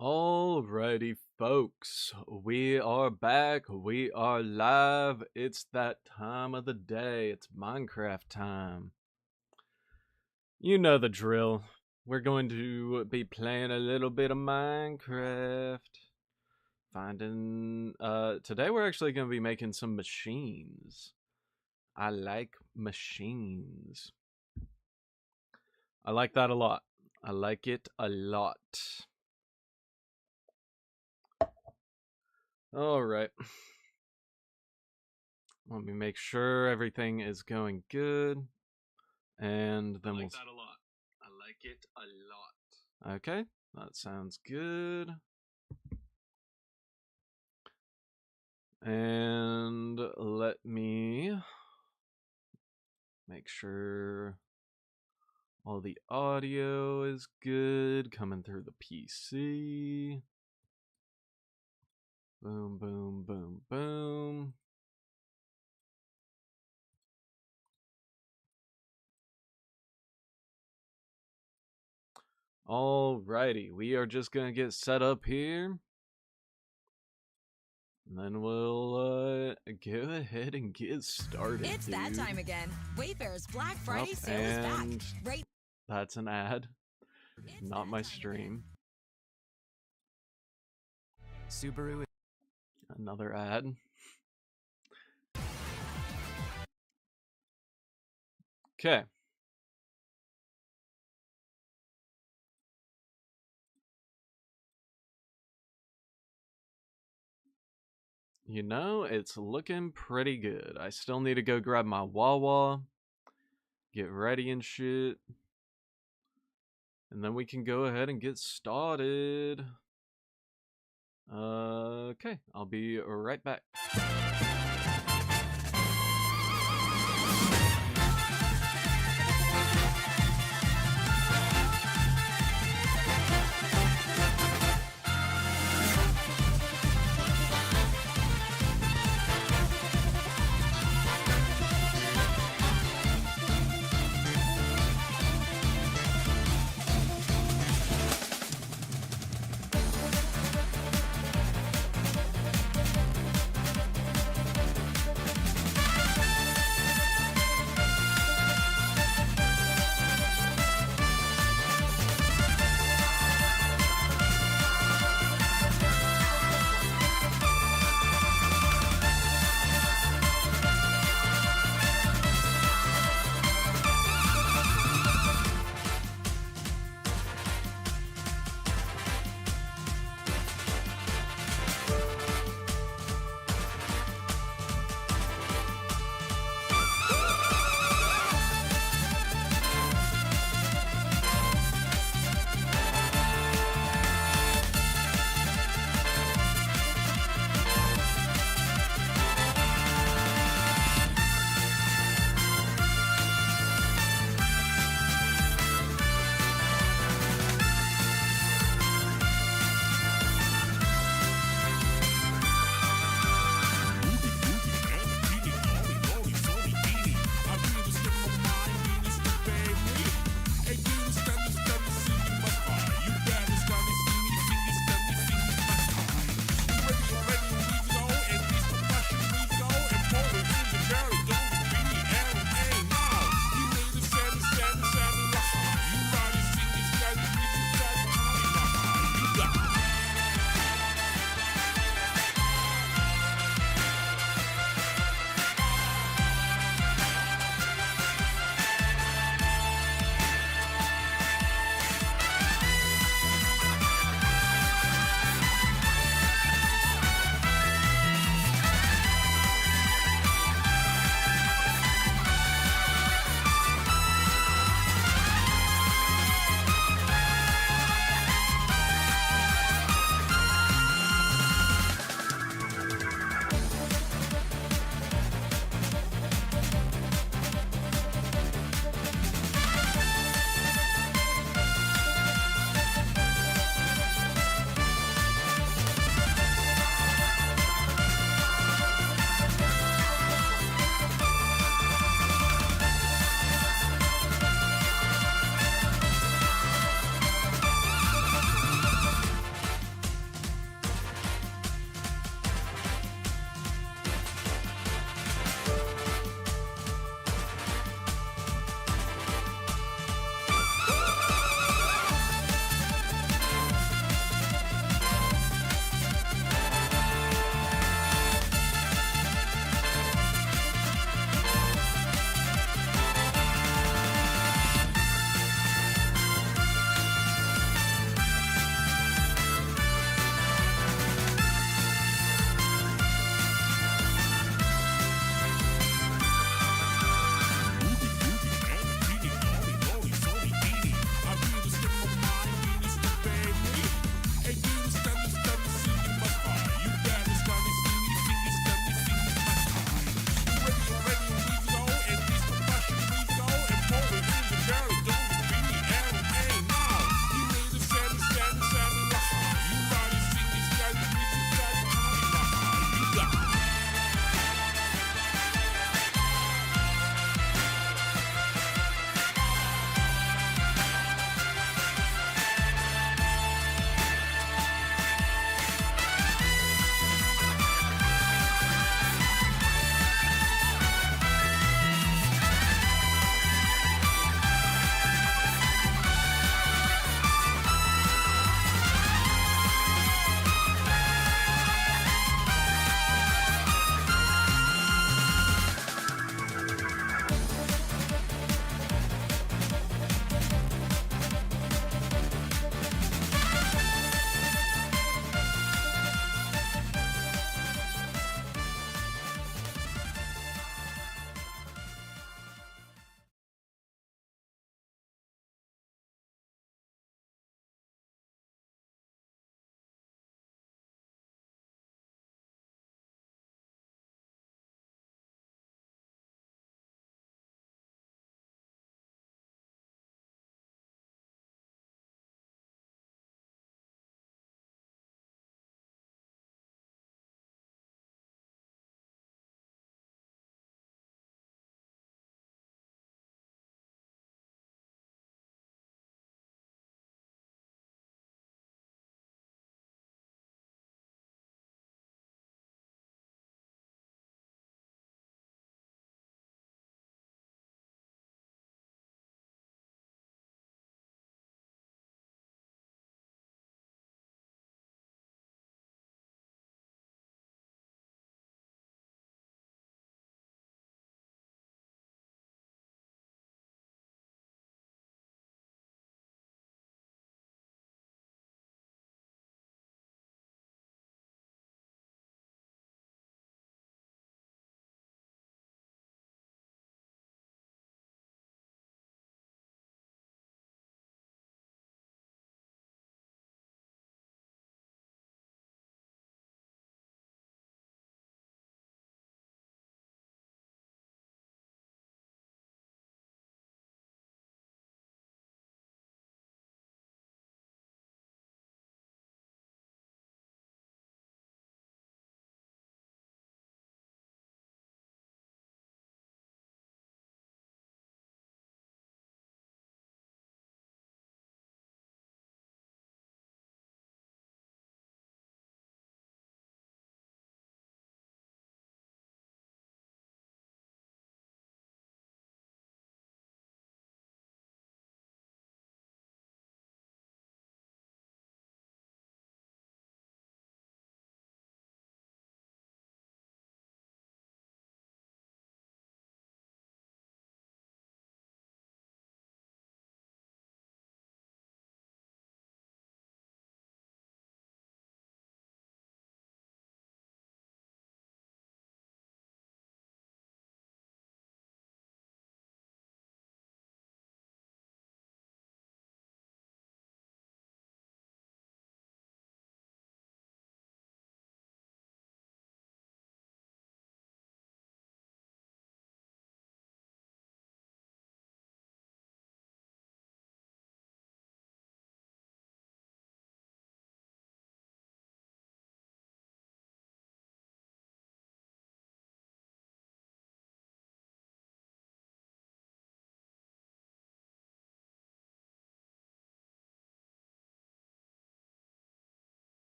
Alrighty, folks, we are back. We are live. It's that time of the day. It's Minecraft time. You know the drill. We're going to be playing a little bit of Minecraft. Today we're actually going to be making some machines. I like machines. I like that a lot. I like it a lot. Alright. Let me make sure everything is going good. And then I like that a lot. I like it a lot. Okay, that sounds good. And let me make sure all the audio is good coming through the PC. Boom, boom, boom, boom. Alrighty, we are just gonna get set up here. And then we'll go ahead and get started. It's that time again. Wayfair's Black Friday sale is back. Right. That's an ad, not my stream. Subaru. Another ad. Okay. You know, it's looking pretty good. I still need to go grab my Wawa, get ready and shit. And then we can go ahead and get started. Okay, I'll be right back.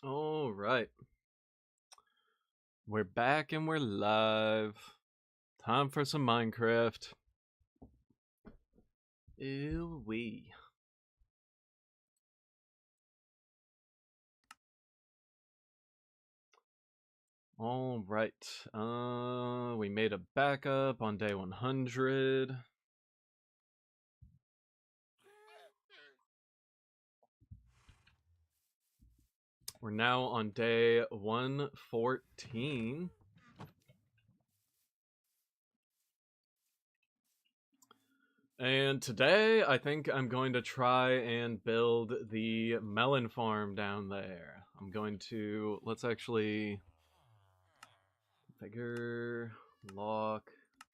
All right. We're back and we're live. Time for some Minecraft. Ew wee. All right. We made a backup on day 100. We're now on day 114. And today, I think I'm going to try and build the melon farm down there. I'm going to, let's actually figure, lock,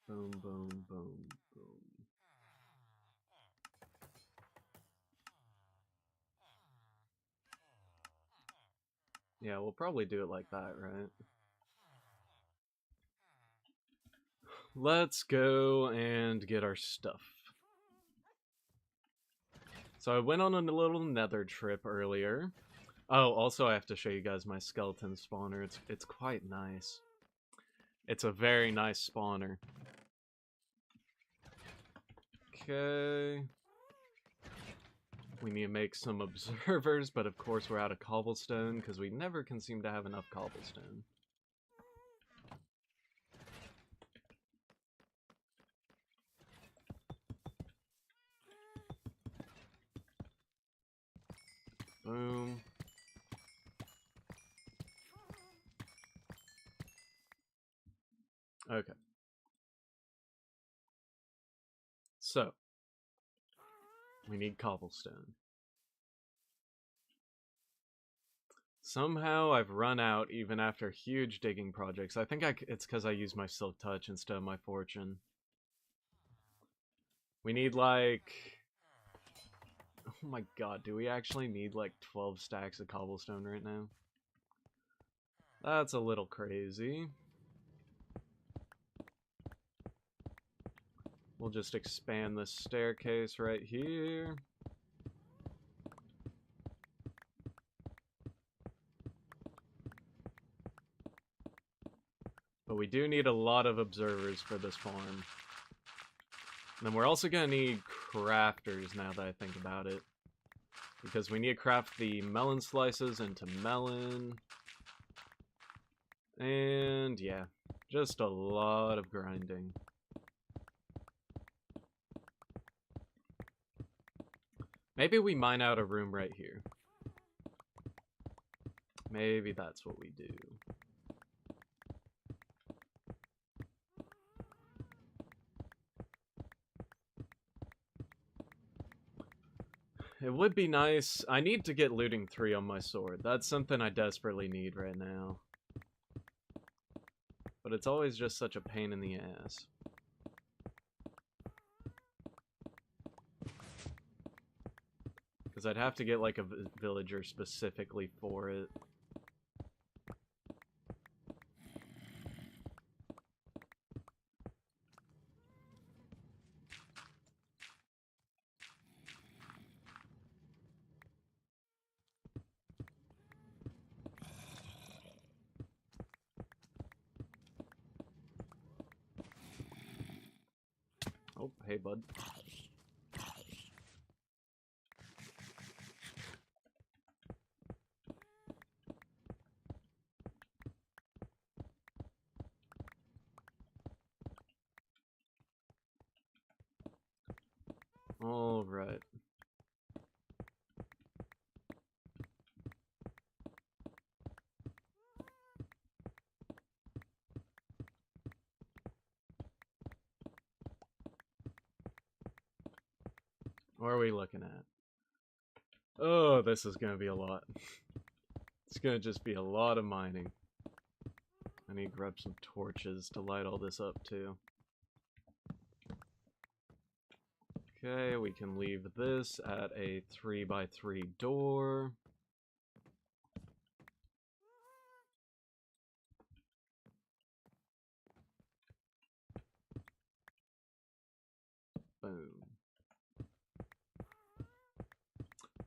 boom, boom, boom, boom. Yeah, we'll probably do it like that, right? Let's go and get our stuff. So I went on a little nether trip earlier. Oh, also I have to show you guys my skeleton spawner. It's quite nice. It's a very nice spawner. Okay. We need to make some observers, but of course we're out of cobblestone because we never can seem to have enough cobblestone. Boom. Okay. So, we need cobblestone. Somehow I've run out even after huge digging projects. I think it's because I use my Silk Touch instead of my Fortune. We need like... Oh my god, do we actually need like 12 stacks of cobblestone right now? That's a little crazy. We'll just expand this staircase right here. But we do need a lot of observers for this farm. And then we're also going to need crafters now that I think about it. Because we need to craft the melon slices into melon. And yeah, just a lot of grinding. Maybe we mine out a room right here. Maybe that's what we do. It would be nice. I need to get looting 3 on my sword. That's something I desperately need right now. But it's always just such a pain in the ass. Because I'd have to get like a villager specifically for it. Oh, hey, bud. All right. What are we looking at? Oh, this is going to be a lot. It's going to just be a lot of mining. I need to grab some torches to light all this up too. Okay, we can leave this at a 3x3 door. Boom.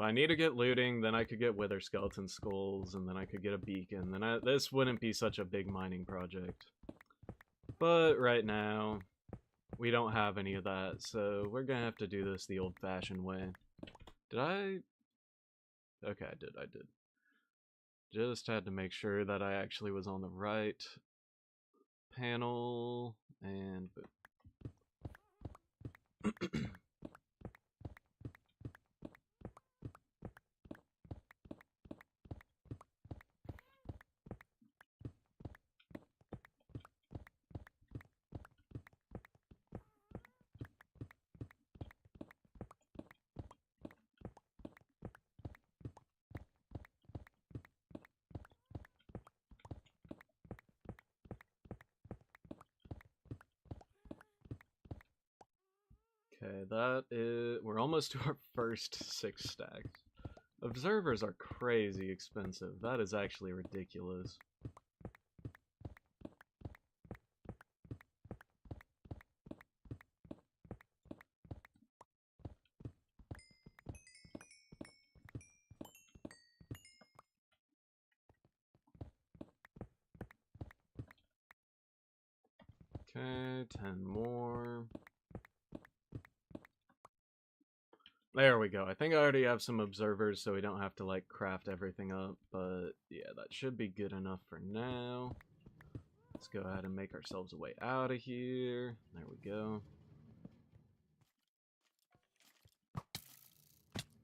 if I need to get looting, then I could get wither skeleton skulls, and then I could get a beacon. Then this wouldn't be such a big mining project. But right now, we don't have any of that, so we're gonna have to do this the old-fashioned way. Did I? Okay, I did. Just had to make sure that I actually was on the right panel, and okay, that is... We're almost to our first 6 stacks. Observers are crazy expensive. That is actually ridiculous. Okay, 10 more. There we go. I think I already have some observers, so we don't have to, like, craft everything up, but yeah, that should be good enough for now. Let's go ahead and make ourselves a way out of here. There we go.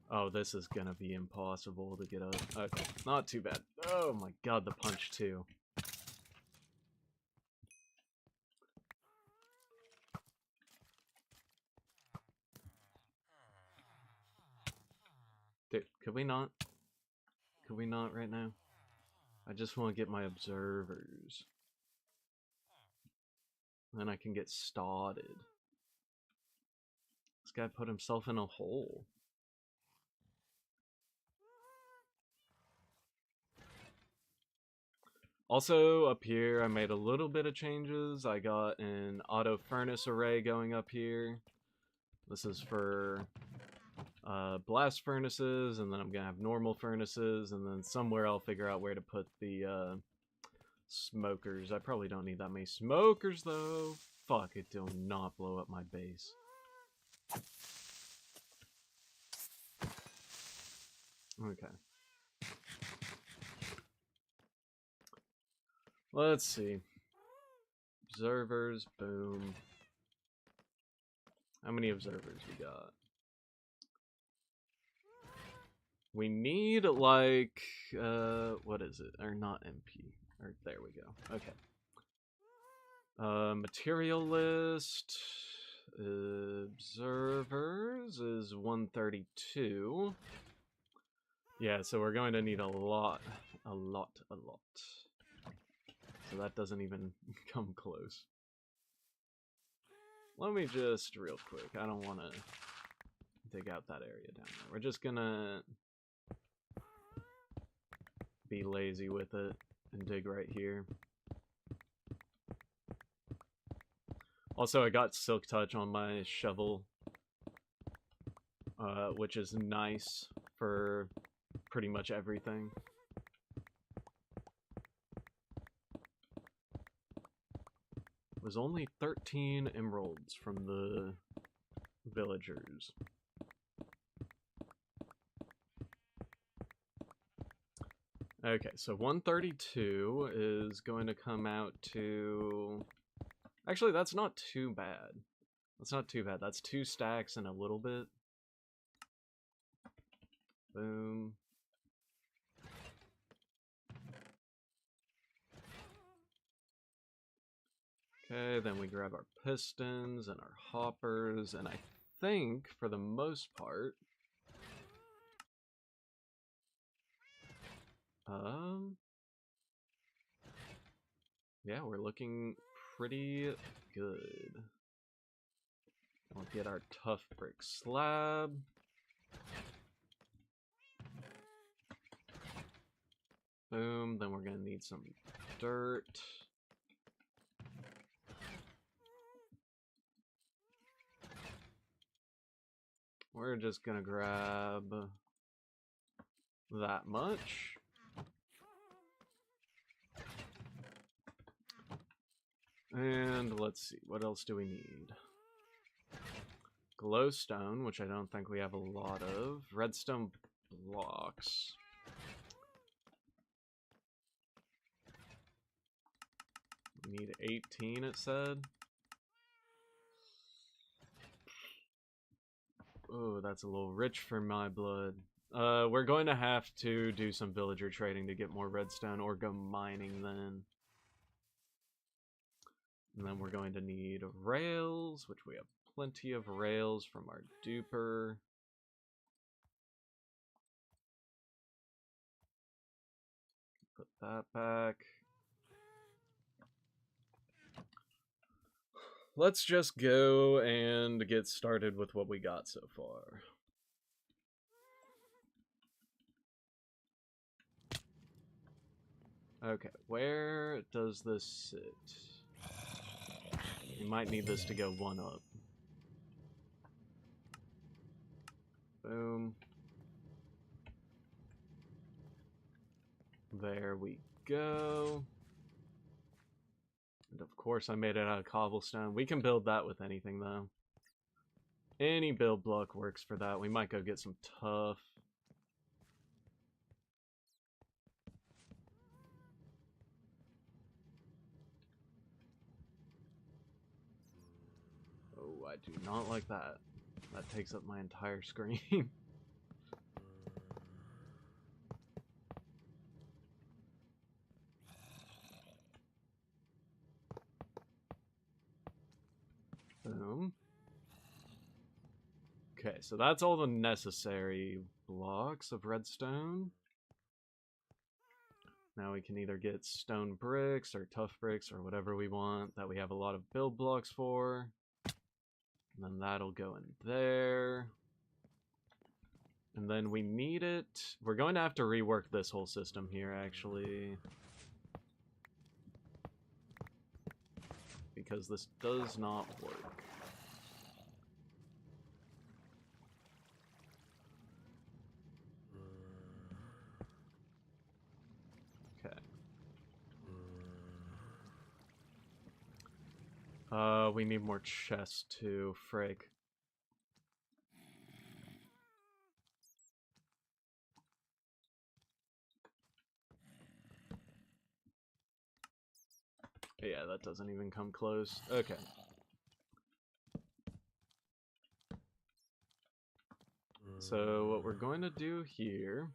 Oh, this is gonna be impossible to get up. Okay, not too bad. Oh my god, the punch too. Dude, could we not? Could we not right now? I just want to get my observers. Then I can get started. This guy put himself in a hole. Also, up here, I made a little bit of changes. I got an auto furnace array going up here. This is for blast furnaces, and then I'm gonna have normal furnaces, and then somewhere I'll figure out where to put the smokers. I probably don't need that many smokers, though. Fuck, it do not blow up my base. Okay. Let's see. Observers, boom. How many observers we got? We need, like, what is it? Or not MP. Or, there we go. Okay. Material list. Observers is 132. Yeah, so we're going to need a lot. So that doesn't even come close. Let me just, real quick, I don't want to dig out that area down there. We're just gonna be lazy with it and dig right here. Also, I got Silk Touch on my shovel, which is nice for pretty much everything. It was only 13 emeralds from the villagers. Okay, so 132 is going to come out to... Actually, that's not too bad. That's not too bad. That's 2 stacks and a little bit. Boom. Okay, then we grab our pistons and our hoppers, and I think, for the most part... yeah, we're looking pretty good. We'll get our tough brick slab. Boom, then we're gonna need some dirt. We're just gonna grab that much. And let's see, what else do we need? Glowstone, which I don't think we have a lot of. Redstone blocks. We need 18, it said. Oh, that's a little rich for my blood. We're going to have to do some villager trading to get more redstone, or go mining then. And then we're going to need rails, which we have plenty of rails from our duper. Put that back. Let's just go and get started with what we got so far. Okay, where does this sit? We might need this to go one up. Boom. There we go. And of course I made it out of cobblestone. We can build that with anything though. Any build block works for that. We might go get some tuff. Oh, I do not like that. That takes up my entire screen. Boom. Okay, so that's all the necessary blocks of redstone. Now we can either get stone bricks or tough bricks or whatever we want that we have a lot of build blocks for. And then that'll go in there. And then we need it. We're going to have to rework this whole system here, actually. Because this does not work. Okay. We need more chests too, frick. Yeah, that doesn't even come close. Okay. So what we're going to do here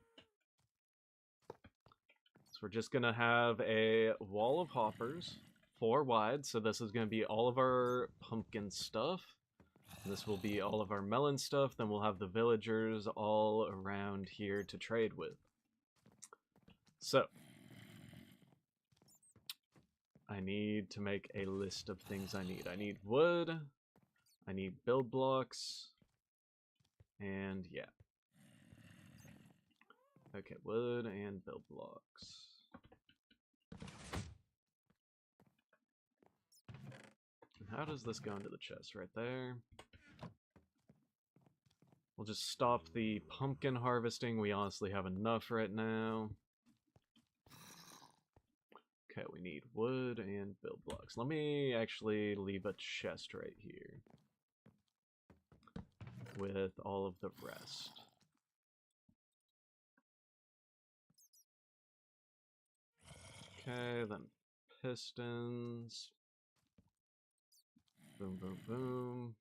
is we're just going to have a wall of hoppers, 4 wide. So this is going to be all of our pumpkin stuff. This will be all of our melon stuff. Then we'll have the villagers all around here to trade with. So I need to make a list of things I need. I need wood. I need build blocks. And yeah. Okay, wood and build blocks. And how does this go into the chest? Right there. We'll just stop the pumpkin harvesting. We honestly have enough right now. Okay, we need wood and build blocks. Let me actually leave a chest right here with all of the rest. Okay, then pistons. Boom, boom, boom.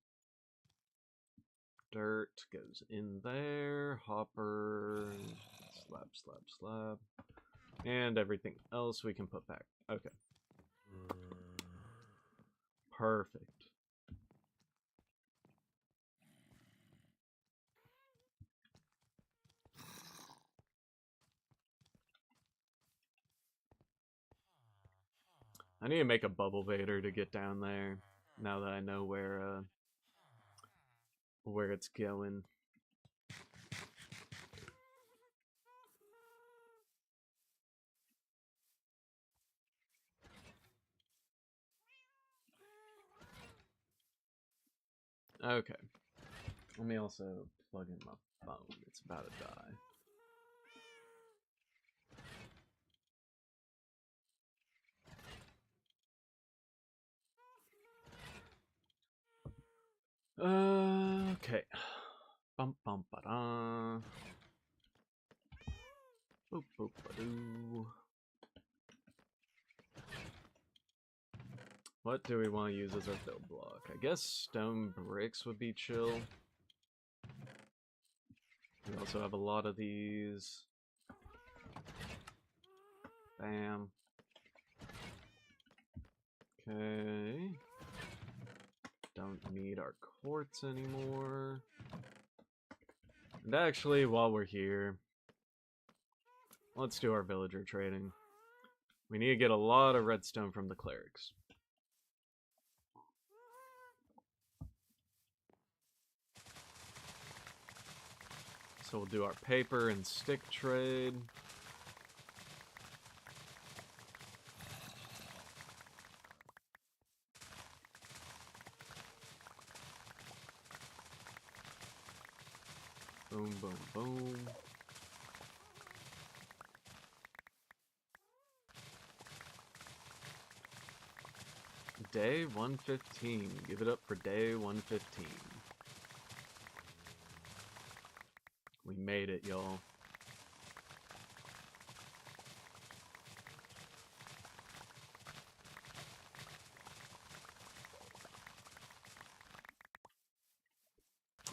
Dirt goes in there. Hopper. Slab, slab, slab. And everything else we can put back. Okay. Perfect. I need to make a bubble vader to get down there. Now that I know where it's going. Okay. Let me also plug in my phone. It's about to die. Okay. Bum bum ba da. Boop boop ba doo. What do we want to use as our build block? I guess stone bricks would be chill. We also have a lot of these. Bam. Okay. Don't need our quartz anymore. And actually, while we're here, let's do our villager trading. We need to get a lot of redstone from the clerics. So we'll do our paper and stick trade. Boom, boom, boom. Day 115. Give it up for day 115. We made it, y'all.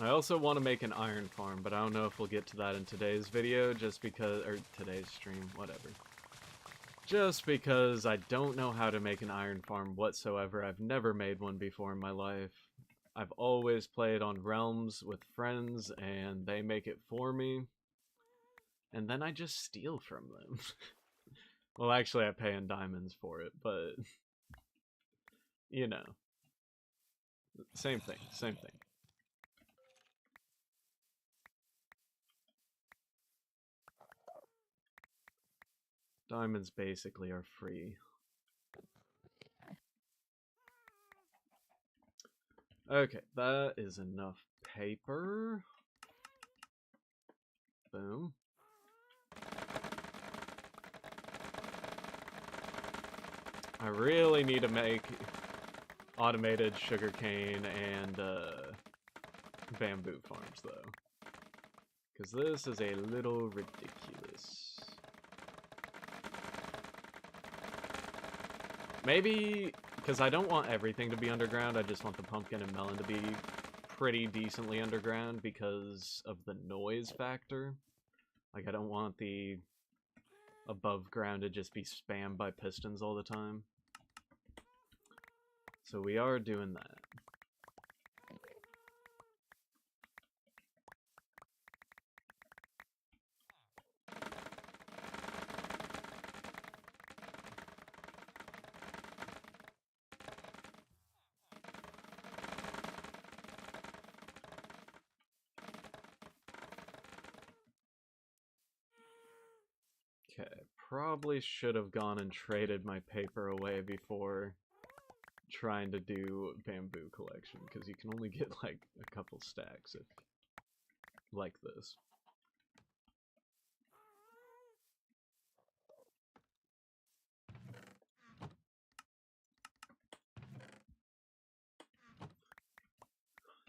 I also want to make an iron farm, but I don't know if we'll get to that in today's video, just because, or today's stream, whatever. Just because I don't know how to make an iron farm whatsoever. I've never made one before in my life. I've always played on Realms with friends, and they make it for me. And then I just steal from them. Well, actually, I pay in diamonds for it, but... You know. Same thing, same thing. Diamonds basically are free. Okay, that is enough paper. Boom. I really need to make automated sugarcane and bamboo farms, though. Because this is a little ridiculous. Maybe, because I don't want everything to be underground, I just want the pumpkin and melon to be pretty decently underground because of the noise factor. Like, I don't want the above ground to just be spammed by pistons all the time. So we are doing that. Okay, probably should have gone and traded my paper away before trying to do bamboo collection, because you can only get like a couple stacks if like this.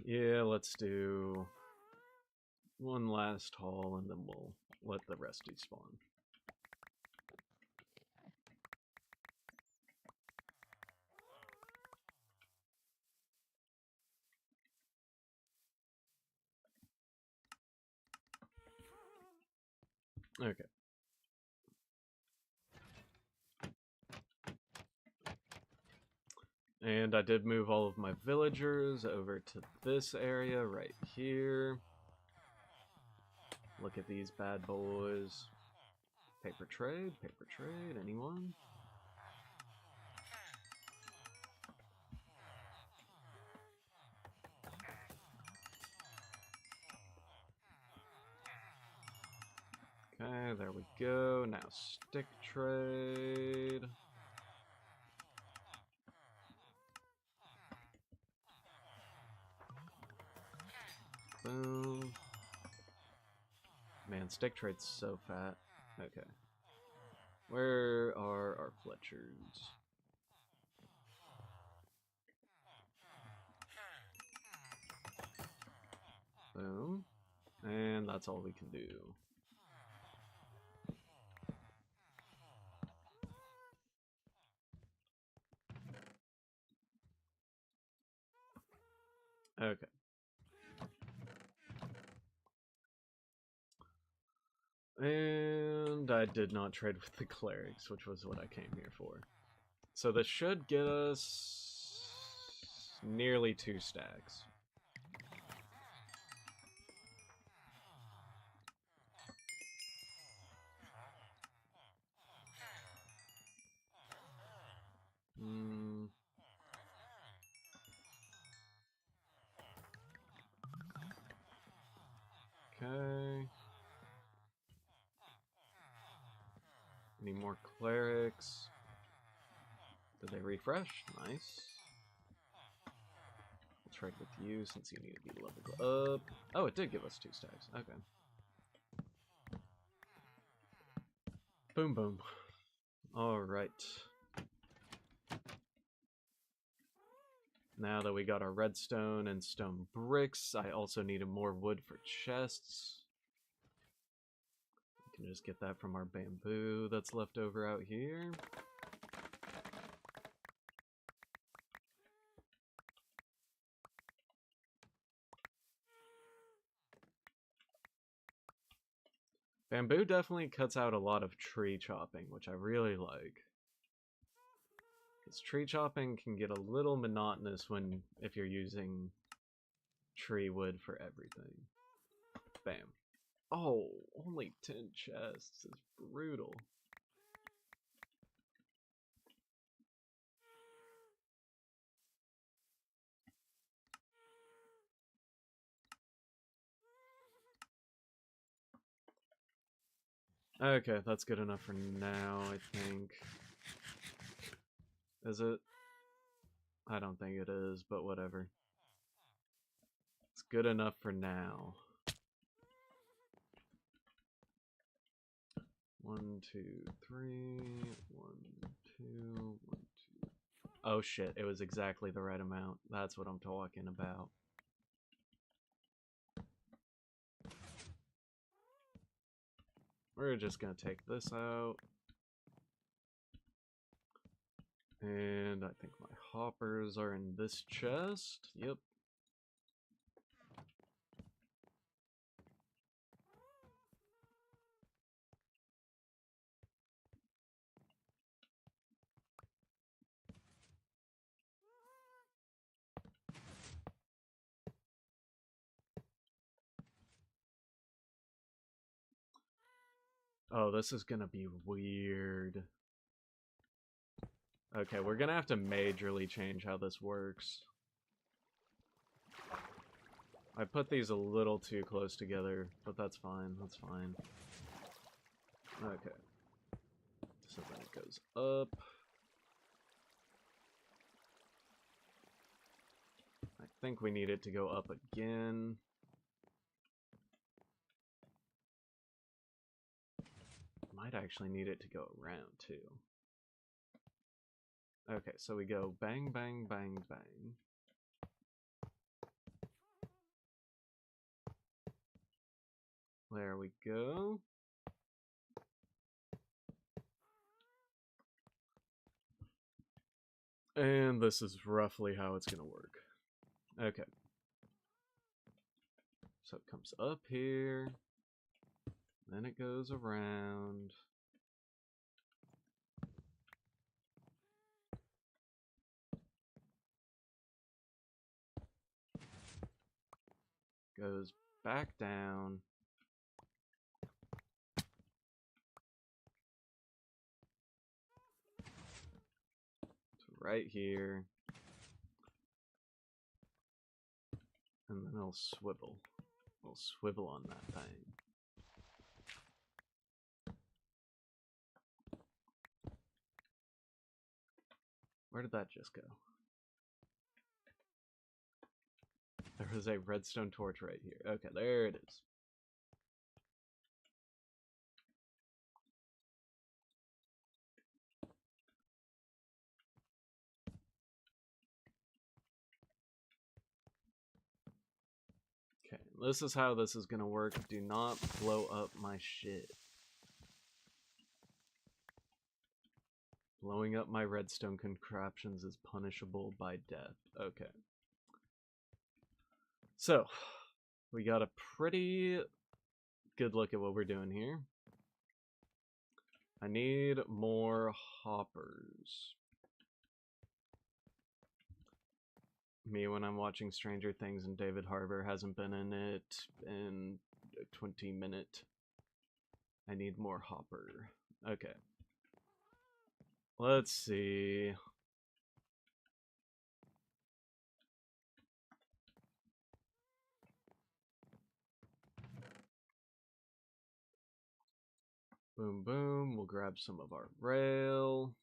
Yeah, let's do one last haul and then we'll let the rest despawn. Okay. And I did move all of my villagers over to this area right here. Look at these bad boys. Paper trade, anyone? Okay, there we go. Now stick trade. Boom. Man, stick trade's so fat. Okay. Where are our Fletchers? that's all we can do. Okay. And I did not trade with the clerics, which was what I came here for. So this should get us nearly 2 stacks. Okay. Need more clerics. Did they refresh? Nice. We'll trade with you since you need to be leveled up. Oh, it did give us 2 stacks. Okay. Boom, boom. Alright. Now that we got our redstone and stone bricks, I also needed more wood for chests. We can just get that from our bamboo that's left over out here. Bamboo definitely cuts out a lot of tree chopping, which I really like. Because tree chopping can get a little monotonous if you're using tree wood for everything. Bam. Oh, only 10 chests is brutal. Okay, that's good enough for now, I think. Is it? I don't think it is, but whatever. It's good enough for now. 1, 2, 3. 1, 2, 1, 2. Oh shit, it was exactly the right amount. That's what I'm talking about. We're just gonna take this out. And I think my hoppers are in this chest. Yep. Oh, this is gonna be weird. Okay, we're gonna have to majorly change how this works. I put these a little too close together, but that's fine, that's fine. Okay. So then it goes up. I think we need it to go up again. Might actually need it to go around, too. Okay, so we go bang, bang, bang, bang. There we go. And this is roughly how it's gonna work. Okay. So it comes up here. Then it goes around. Goes back down. To right here. And then it'll swivel. It'll swivel on that thing. Where did that just go? There was a redstone torch right here. Okay, there it is. Okay, This is how this is gonna work. Do not blow up my shit. Blowing up my redstone contraptions is punishable by death. Okay. So, we got a pretty good look at what we're doing here. I need more hoppers. Me when I'm watching Stranger Things and David Harbour hasn't been in it in 20 minutes. I need more hopper. Okay. Let's see. Boom, boom. We'll grab some of our rail.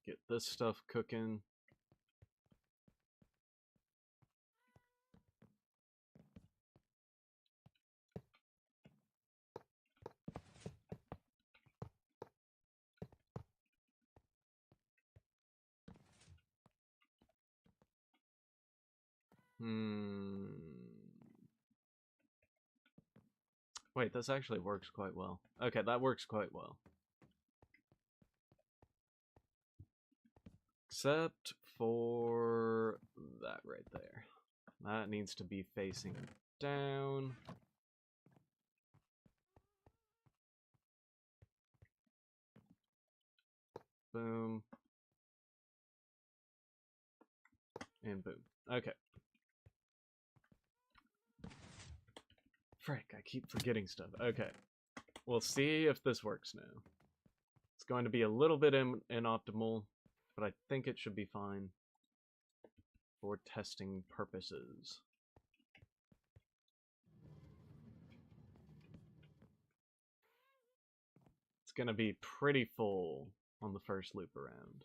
Get this stuff cooking. Wait, this actually works quite well. Okay, that works quite well. Except for that right there. That needs to be facing down. Boom. And boom. Okay. Frick, I keep forgetting stuff. Okay. We'll see if this works now. It's going to be a little bit inoptimal, but I think it should be fine for testing purposes. It's going to be pretty full on the first loop around.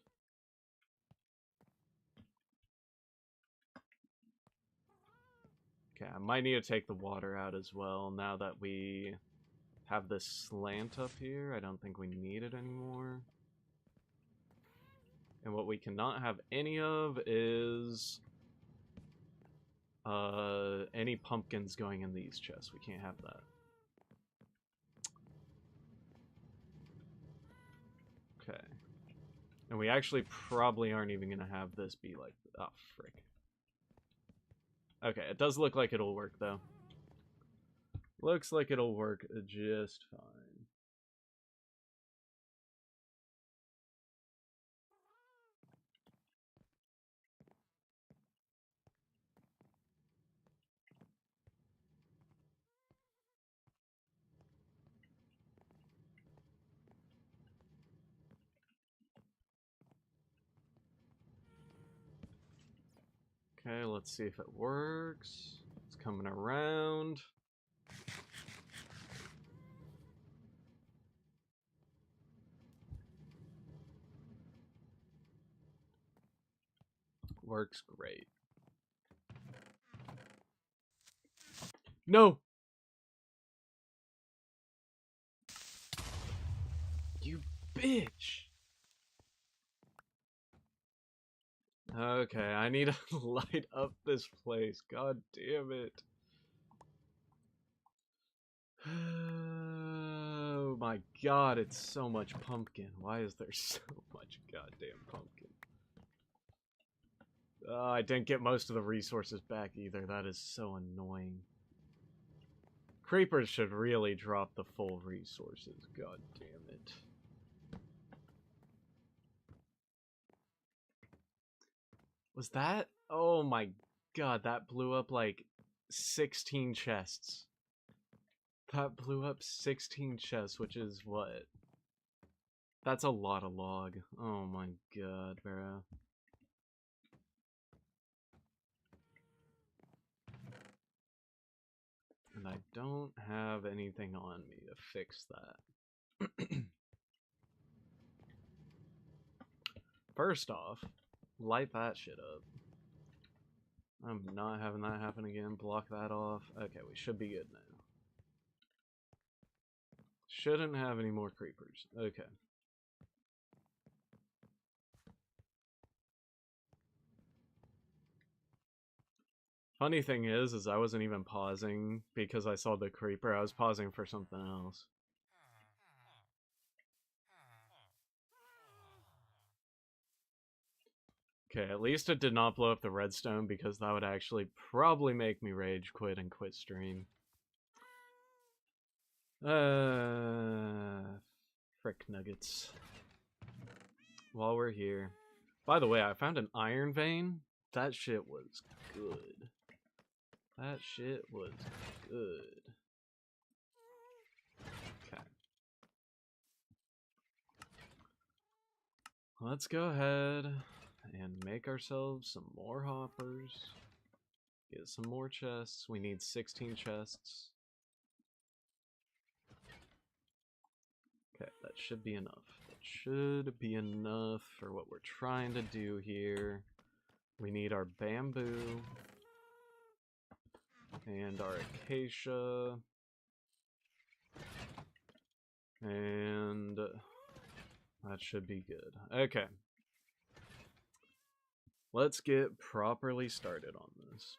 Okay, I might need to take the water out as well now that we have this slant up here. I don't think we need it anymore. And what we cannot have any of is any pumpkins going in these chests. We can't have that. Okay. And we actually probably aren't even going to have this be like... Oh, frick. Okay, it does look like it'll work, though. Looks like it'll work just fine. Okay, let's see if it works. It's coming around. Works great. No! You bitch! Okay, I need to light up this place. God damn it. Oh my god, it's so much pumpkin. Why is there so much goddamn pumpkin? I didn't get most of the resources back either. That is so annoying. Creepers should really drop the full resources. God damn it. Was that? Oh my god, that blew up like 16 chests. That blew up 16 chests, which is what? That's a lot of log. Oh my god, bro. And I don't have anything on me to fix that. First off, light that shit up. I'm not having that happen again. Block that off. Okay, we should be good now. Shouldn't have any more creepers. Okay. Funny thing is I wasn't even pausing because I saw the creeper. I was pausing for something else. Okay, at least it did not blow up the redstone because that would actually probably make me rage quit and quit stream. Frick nuggets. While we're here. By the way, I found an iron vein. That shit was good. That shit was good. Okay. Let's go ahead and make ourselves some more hoppers. Get some more chests. We need 16 chests. Okay, that should be enough. That should be enough for what we're trying to do here. We need our bamboo and our acacia. And that should be good. Okay. Let's get properly started on this.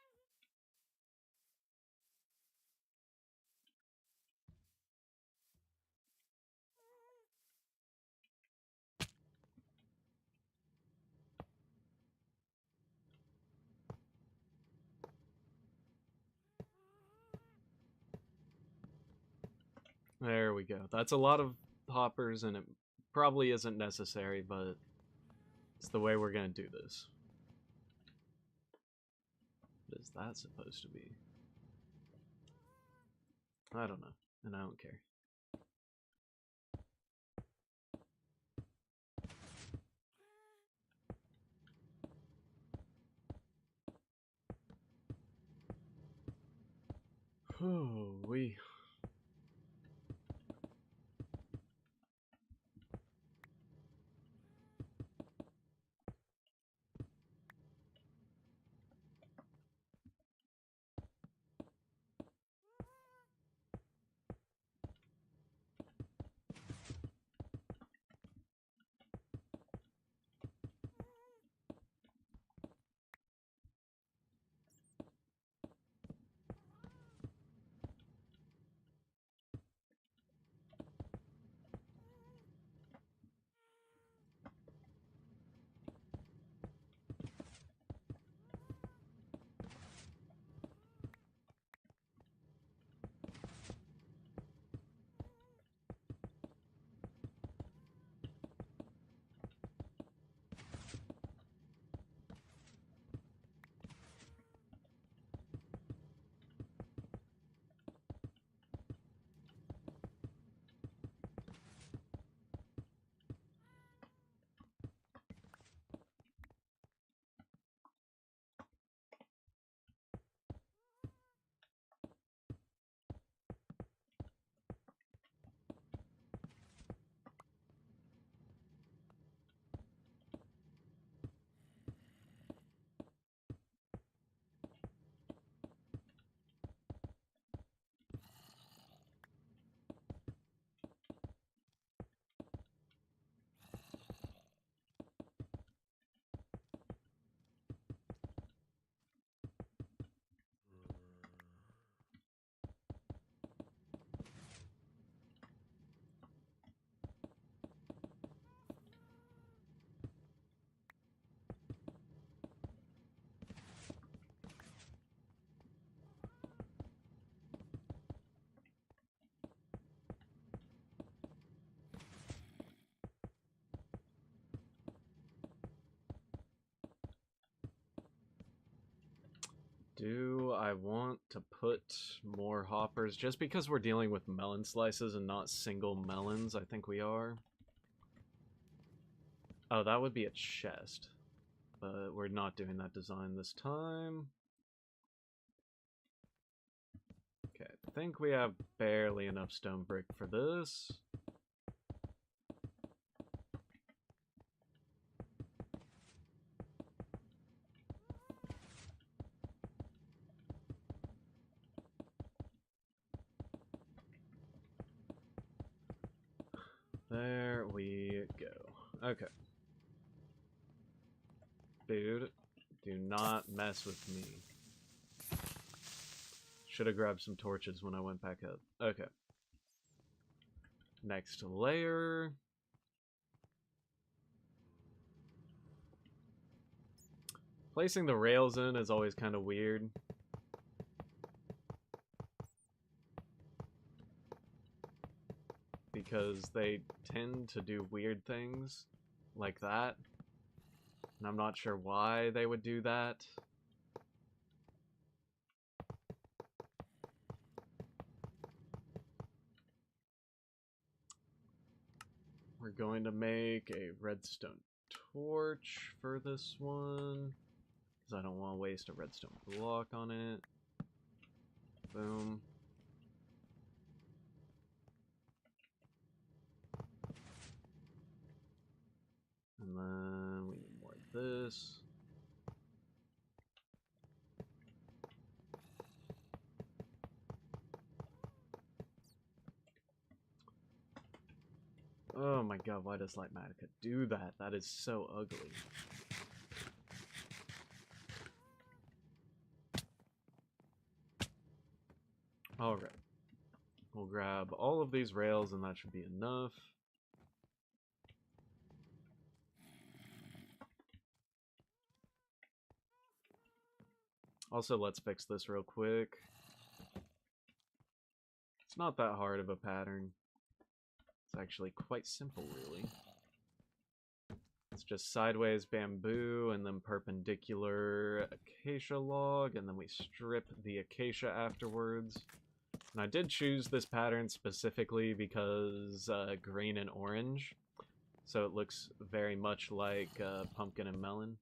There we go. That's a lot of hoppers, and it probably isn't necessary, but it's the way we're going to do this. What is that supposed to be? I don't know, and I don't care. Oh, we. Do I want to put more hoppers? Just because we're dealing with melon slices and not single melons, I think we are. Oh, that would be a chest. But we're not doing that design this time. Okay, I think we have barely enough stone brick for this. There we go. Okay. Dude, do not mess with me. Should have grabbed some torches when I went back up. Okay. Next layer. Placing the rails in is always kind of weird. Because they tend to do weird things like that. And I'm not sure why they would do that. We're going to make a redstone torch for this one, because I don't want to waste a redstone block on it. Boom. And then we need more of this. Oh my god, why does Lightmatica do that? That is so ugly. Alright. We'll grab all of these rails and that should be enough. Also, let's fix this real quick. It's not that hard of a pattern. It's actually quite simple, really. It's just sideways bamboo and then perpendicular acacia log, and then we strip the acacia afterwards. And I did choose this pattern specifically because green and orange, so it looks very much like pumpkin and melon.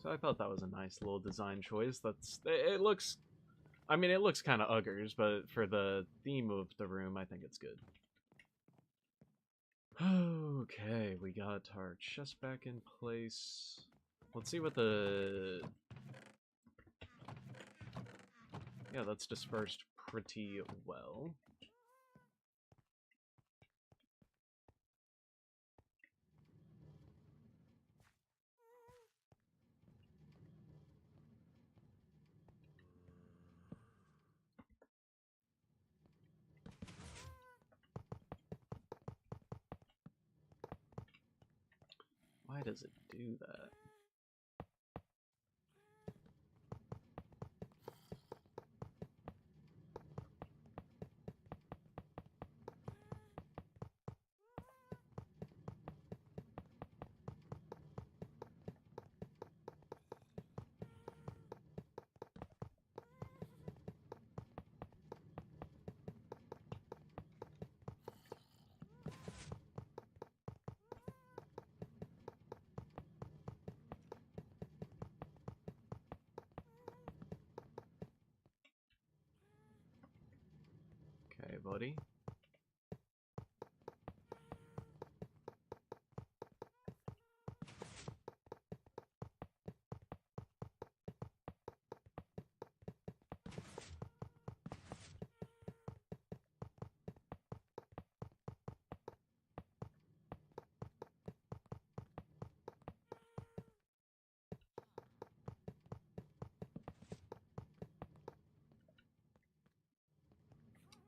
So I thought that was a nice little design choice. It looks, I mean, it looks kind of uggers, but for the theme of the room, I think it's good. Okay, we got our chest back in place. Let's see what the... Yeah, that's dispersed pretty well. Why does it do that? Okay, buddy.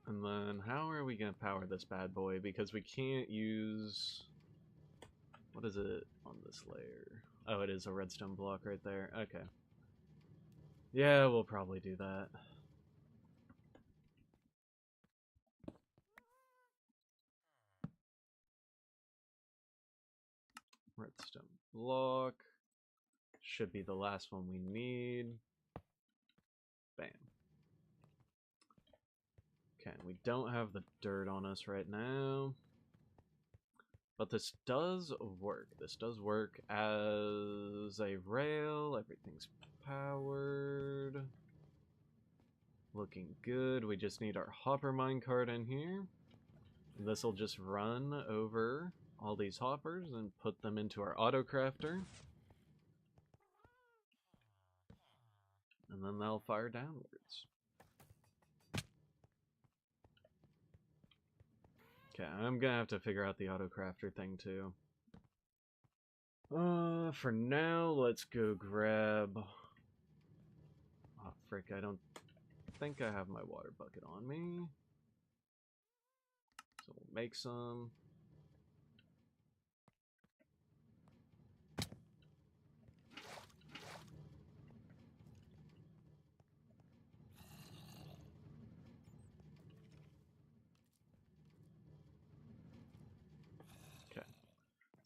And then how are we gonna power this bad boy? Because we can't use... What is it on this layer? Oh, it is a redstone block right there. Okay. Yeah, we'll probably do that. Redstone block. Should be the last one we need. Bam. Okay, we don't have the dirt on us right now. But this does work. This does work as a rail. Everything's powered. Looking good. We just need our hopper minecart in here. And this will just run over all these hoppers and put them into our auto crafter. And then they'll fire downwards. Okay, I'm gonna have to figure out the auto crafter thing too. For now, let's go grab a frick, I don't think I have my water bucket on me. So we'll make some.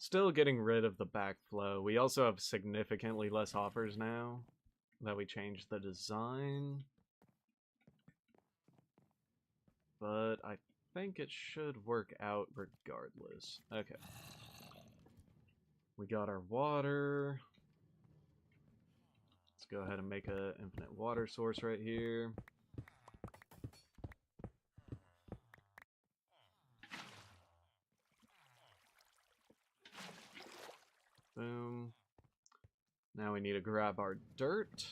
Still getting rid of the backflow. We also have significantly less hoppers now that we changed the design. But I think it should work out regardless. Okay. We got our water. Let's go ahead and make an infinite water source right here. Boom. Now we need to grab our dirt.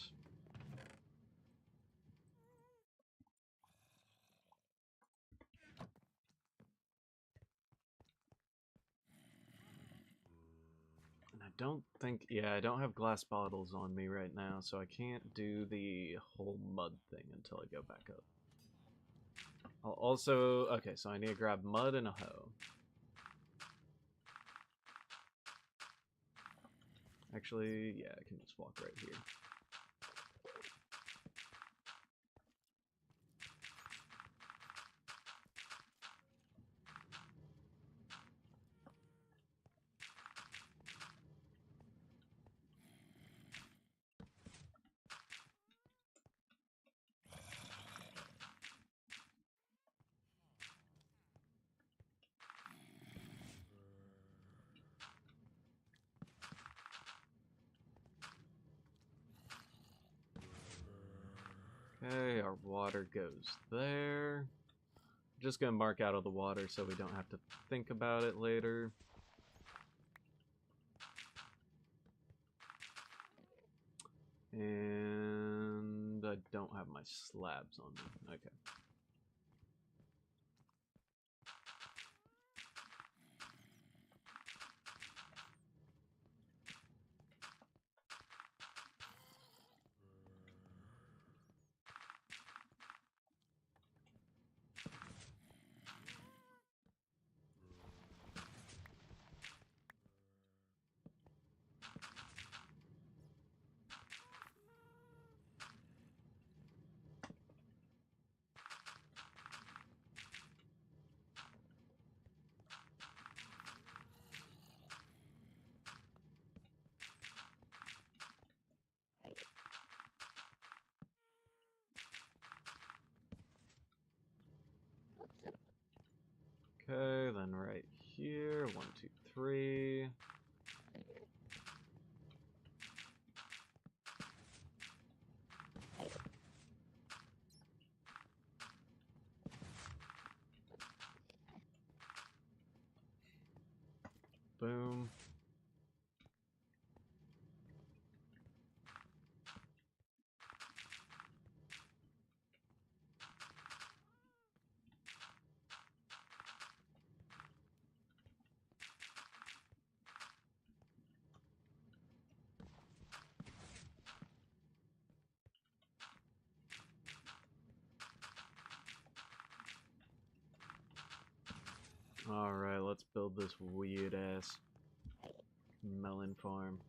And I don't think, yeah, I don't have glass bottles on me right now, so I can't do the whole mud thing until I go back up. I'll also, okay, so I need to grab mud and a hoe. Actually, yeah, I can just walk right here. Okay, our water goes there. Just gonna mark out all the water so we don't have to think about it later. And I don't have my slabs on me. Okay. Okay, then right here, 1, 2, 3. Boom. Alright, let's build this weird-ass melon farm.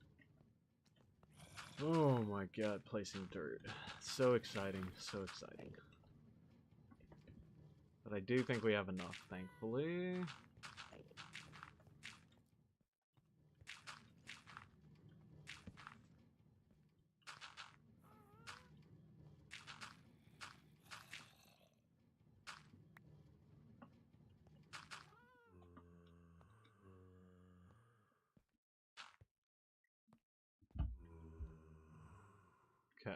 Oh my god, placing dirt. So exciting, so exciting. But I do think we have enough, thankfully. Okay.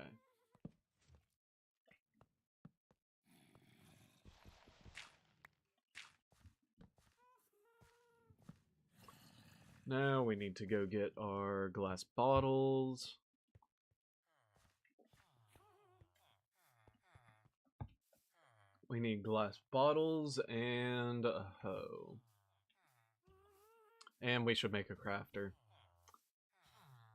Now we need to go get our glass bottles. We need glass bottles and a hoe. And we should make a crafter.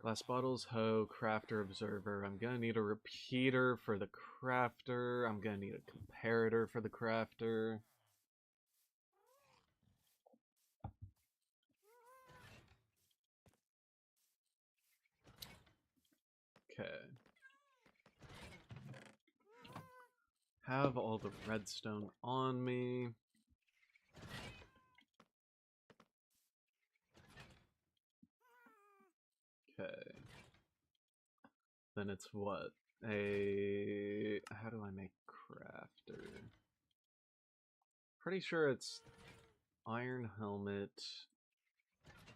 Glass bottles, hoe, crafter, observer. I'm gonna need a repeater for the crafter. I'm gonna need a comparator for the crafter. Okay. Have all the redstone on me. Okay. Then it's what? How do I make crafter? Pretty sure it's iron helmet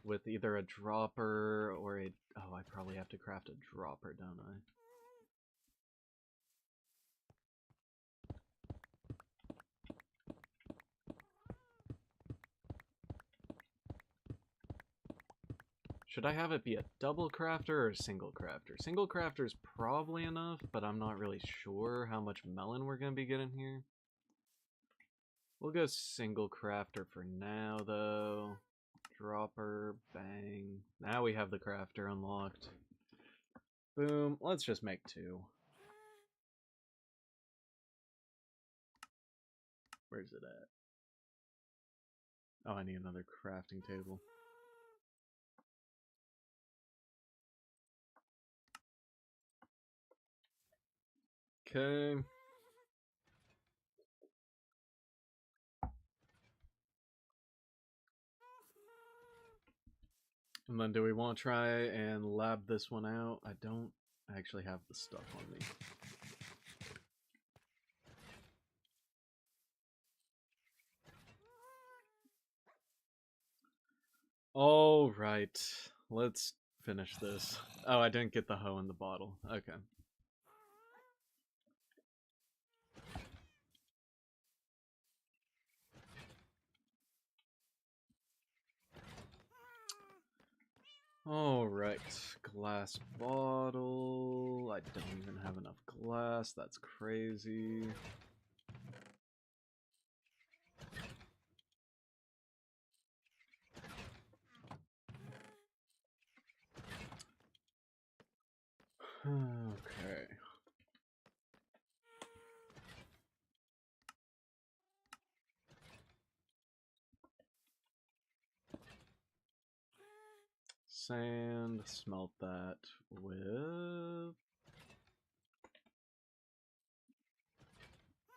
with either a dropper or a... Oh, I probably have to craft a dropper, don't I? Should I have it be a double crafter or a single crafter? Single crafter is probably enough, but I'm not really sure how much melon we're going to be getting here. We'll go single crafter for now, though. Dropper, bang. Now we have the crafter unlocked. Boom. Let's just make 2. Where's it at? Oh, I need another crafting table. Okay. And then do we want to try and lab this one out? I don't actually have the stuff on me. All right. Let's finish this. Oh, I didn't get the hoe in the bottle. Okay. Alright, glass bottle. I don't even have enough glass, that's crazy. Okay. Sand, smelt that with...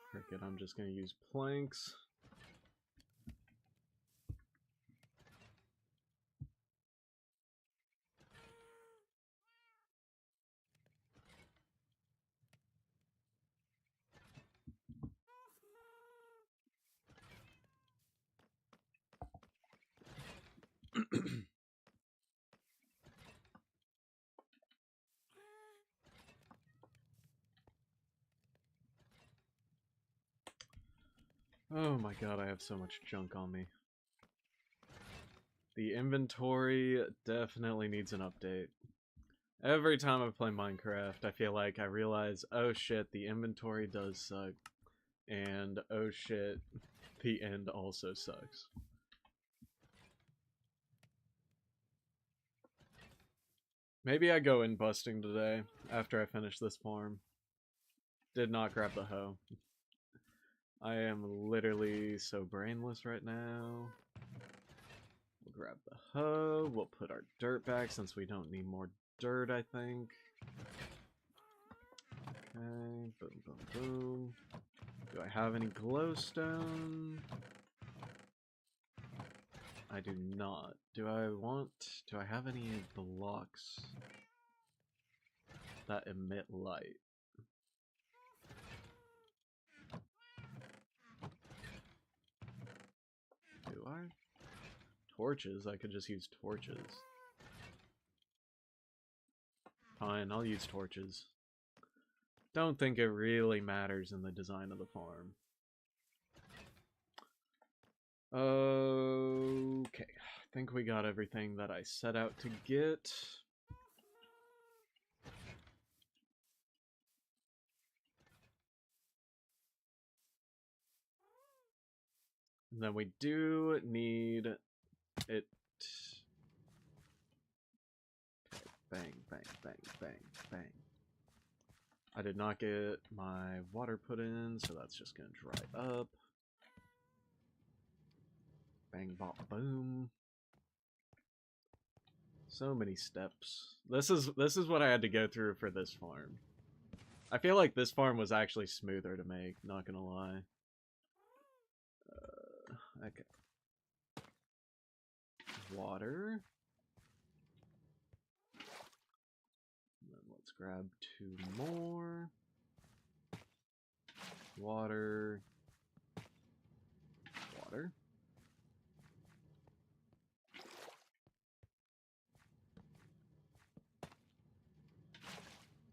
Cricket, I'm just gonna use planks. Oh my god, I have so much junk on me. The inventory definitely needs an update. Every time I play Minecraft, I feel like I realize, oh shit, the inventory does suck. And oh shit, the end also sucks. Maybe I go in busting today, after I finish this farm. Did not grab the hoe. I am literally so brainless right now. We'll grab the hoe, we'll put our dirt back since we don't need more dirt, I think. Okay, boom, boom, boom. Do I have any glowstone? I do not. Do I have any blocks that emit light? Do I? Torches? I could just use torches. Fine, I'll use torches. Don't think it really matters in the design of the farm. Okay, I think we got everything that I set out to get. And then we do need it. Bang, bang, bang, bang, bang. I did not get my water put in, so that's just gonna dry up. Bang, bop, boom. So many steps. This is what I had to go through for this farm. I feel like this farm was actually smoother to make, not gonna lie. Okay. Water. And then let's grab 2 more. Water. Water.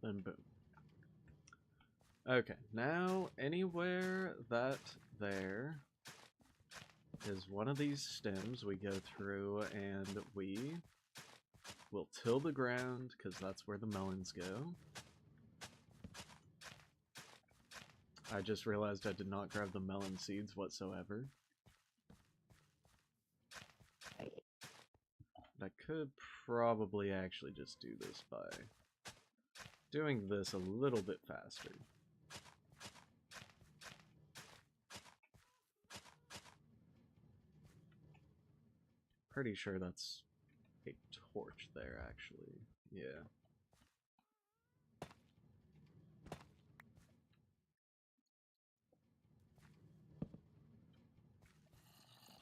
Then boom. Okay, now anywhere that there is one of these stems, we go through and we will till the ground, because that's where the melons go. I just realized I did not grab the melon seeds whatsoever. I could probably actually just do this by doing this a little bit faster. Pretty sure that's a torch there, actually. Yeah.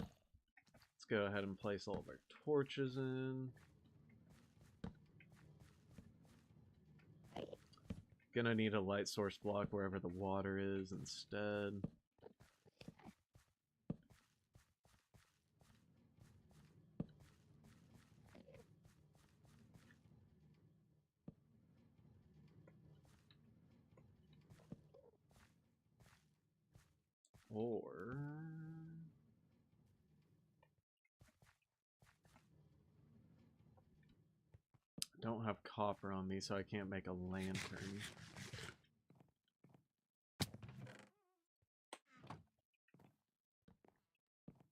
Let's go ahead and place all of our torches in. Gonna need a light source block wherever the water is instead. Or... don't have copper on me, so I can't make a lantern.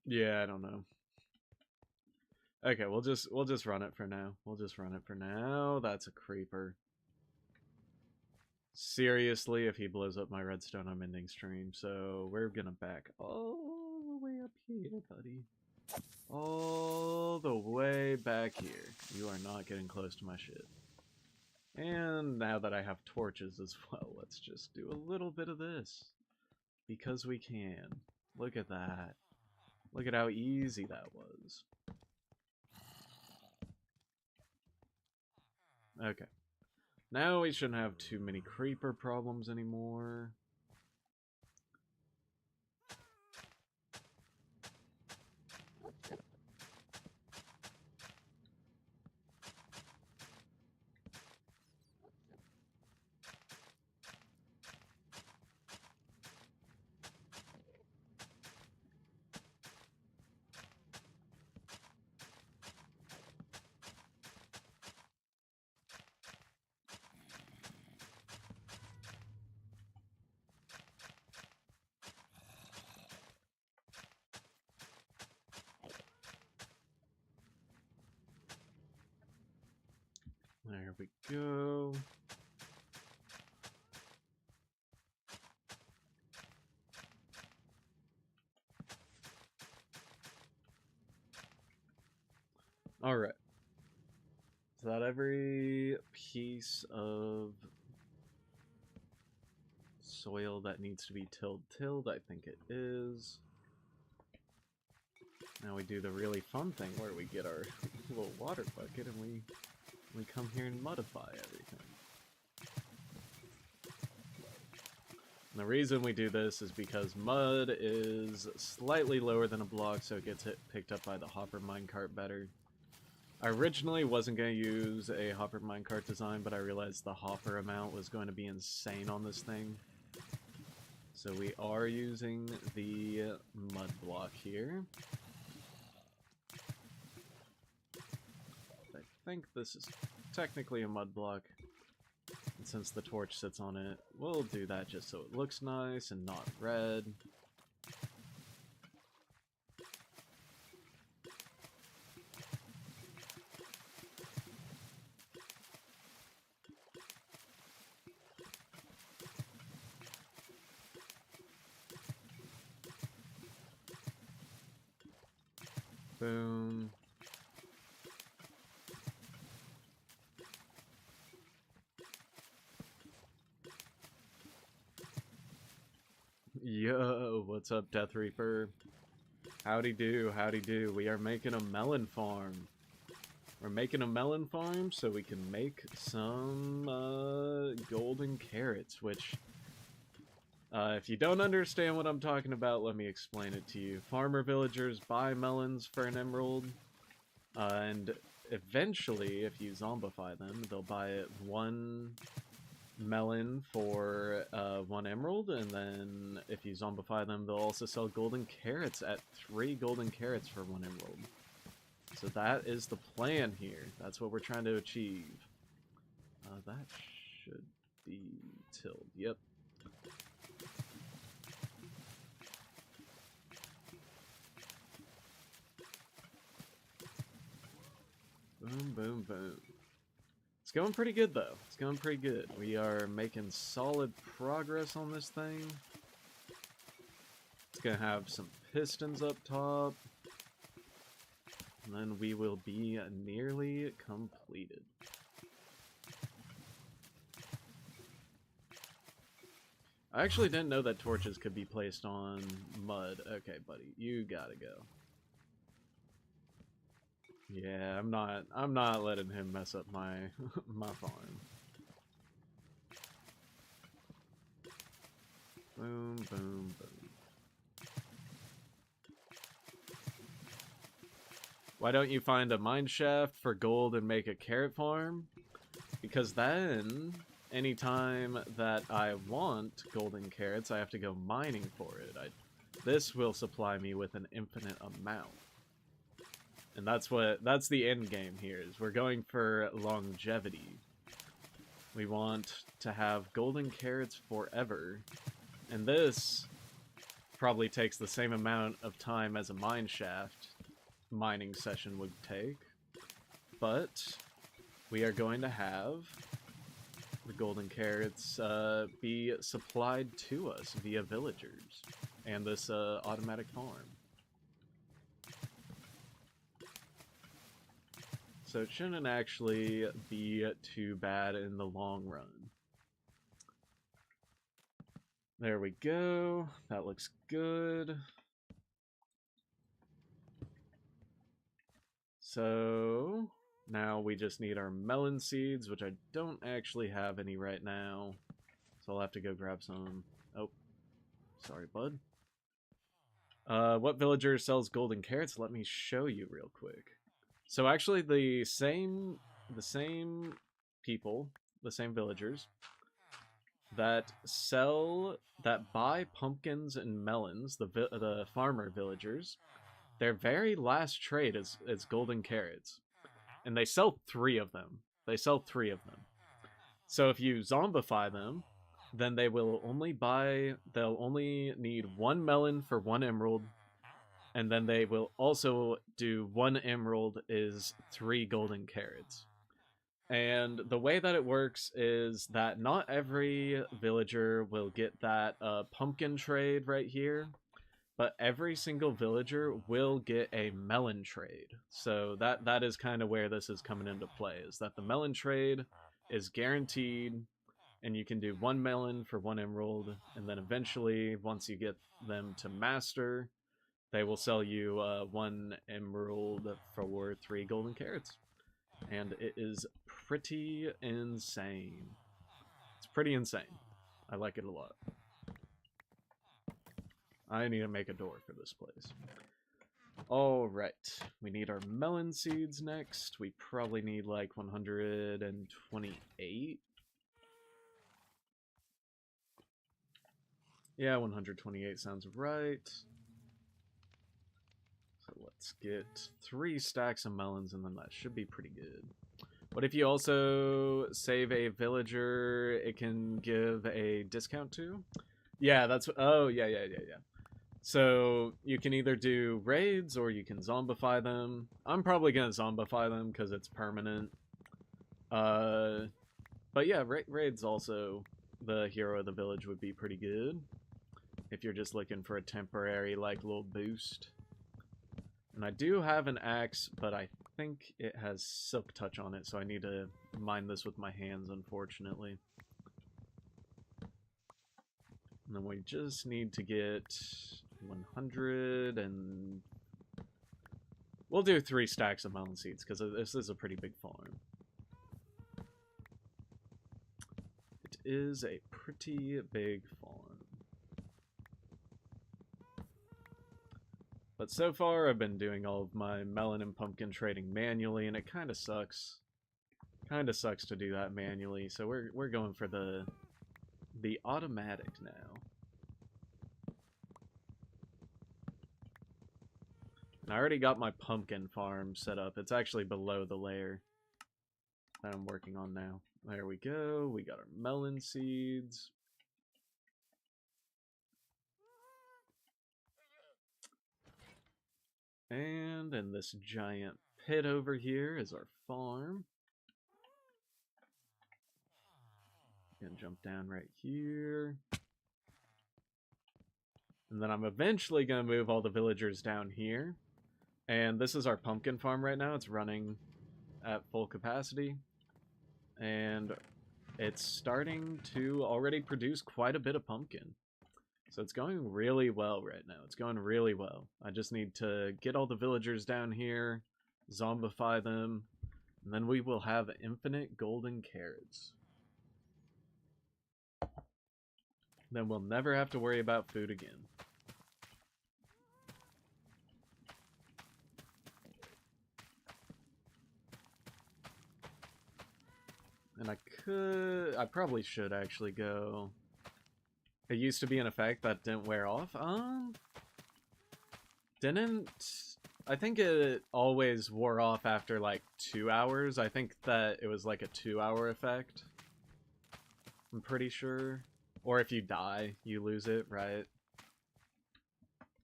Yeah, I don't know. Okay, we'll just run it for now. We'll just run it for now. That's a creeper. Seriously, if he blows up my redstone, I'm ending stream. So we're gonna back all the way up here, buddy. All the way back here. You are not getting close to my shit. And now that I have torches as well, let's just do a little bit of this. Because we can. Look at that. Look at how easy that was. Okay. Now we shouldn't have too many creeper problems anymore. There we go. Alright. Is that every piece of soil that needs to be tilled? I think it is. Now we do the really fun thing where we get our little water bucket and we come here and modify everything. And the reason we do this is because mud is slightly lower than a block, so it gets picked up by the hopper minecart better. I originally wasn't going to use a hopper minecart design, but I realized the hopper amount was going to be insane on this thing. So we are using the mud block here. I think this is technically a mud block. And since the torch sits on it, we'll do that just so it looks nice and not red. Boom. Yo, what's up, Death Reaper? Howdy do, howdy do. We are making a melon farm. We're making a melon farm so we can make some golden carrots, which, if you don't understand what I'm talking about, let me explain it to you. Farmer villagers buy melons for an emerald, and eventually, if you zombify them, they'll buy one melon for 1 emerald, and then if you zombify them, they'll also sell golden carrots at 3 golden carrots for 1 emerald. So that is the plan here. That's what we're trying to achieve. That should be tilled. Yep. Boom, boom, boom. It's going pretty good, though. It's going pretty good. We are making solid progress on this thing. It's going to have some pistons up top. And then we will be nearly completed. I actually didn't know that torches could be placed on mud. Okay, buddy, you gotta go. Yeah, I'm not letting him mess up my my farm. Boom, boom, boom. Why don't you find a mine shaft for gold and make a carrot farm? Because then, anytime that I want golden carrots, I have to go mining for it. This will supply me with an infinite amount. And that's the end game here, is we're going for longevity. We want to have golden carrots forever. And this probably takes the same amount of time as a mine shaft mining session would take. But we are going to have the golden carrots be supplied to us via villagers and this automatic farm. So it shouldn't actually be too bad in the long run. There we go. That looks good. So now we just need our melon seeds, which I don't actually have any right now. So I'll have to go grab some. Oh, sorry, bud. What villager sells golden carrots? Let me show you real quick. So actually the same people, the same villagers that buy pumpkins and melons, the farmer villagers, their very last trade is golden carrots. And they sell 3 of them. So if you zombify them, then they'll only need 1 melon for 1 emerald, and then they will also do 1 emerald is 3 golden carrots. And the way that it works is that not every villager will get that pumpkin trade right here, but every single villager will get a melon trade. So that is kind of where this is coming into play, is that the melon trade is guaranteed, and you can do 1 melon for 1 emerald, and then eventually, once you get them to master, they will sell you 1 emerald for 3 golden carrots. And it is pretty insane. It's pretty insane. I like it a lot. I need to make a door for this place. Alright, we need our melon seeds next. We probably need like 128. Yeah, 128 sounds right. So let's get 3 stacks of melons, and then that should be pretty good. What if you also save a villager it can give a discount to? Yeah, that's... Oh, yeah. So you can either do raids or you can zombify them. I'm probably going to zombify them because it's permanent. But yeah, raids also, the hero of the village would be pretty good if you're just looking for a temporary, like, little boost. And I do have an axe, but I think it has silk touch on it, so I need to mine this with my hands, unfortunately. And then we just need to get 100 and... We'll do 3 stacks of melon seeds, because this is a pretty big farm. It is a pretty big farm. But so far, I've been doing all of my melon and pumpkin trading manually, and it kind of sucks. Kind of sucks to do that manually, so we're going for the automatic now. And I already got my pumpkin farm set up. It's actually below the layer that I'm working on now. There we go. We got our melon seeds. And in this giant pit over here is our farm. Gonna jump down right here. And then I'm eventually gonna move all the villagers down here. And this is our pumpkin farm right now. It's running at full capacity. And it's starting to already produce quite a bit of pumpkin. So it's going really well right now. It's going really well. I just need to get all the villagers down here, zombify them, and then we will have infinite golden carrots. Then we'll never have to worry about food again. And I probably should actually go... It used to be an effect that didn't wear off. I think it always wore off after like 2 hours. I think that it was like a 2-hour effect. I'm pretty sure. Or if you die, you lose it, right?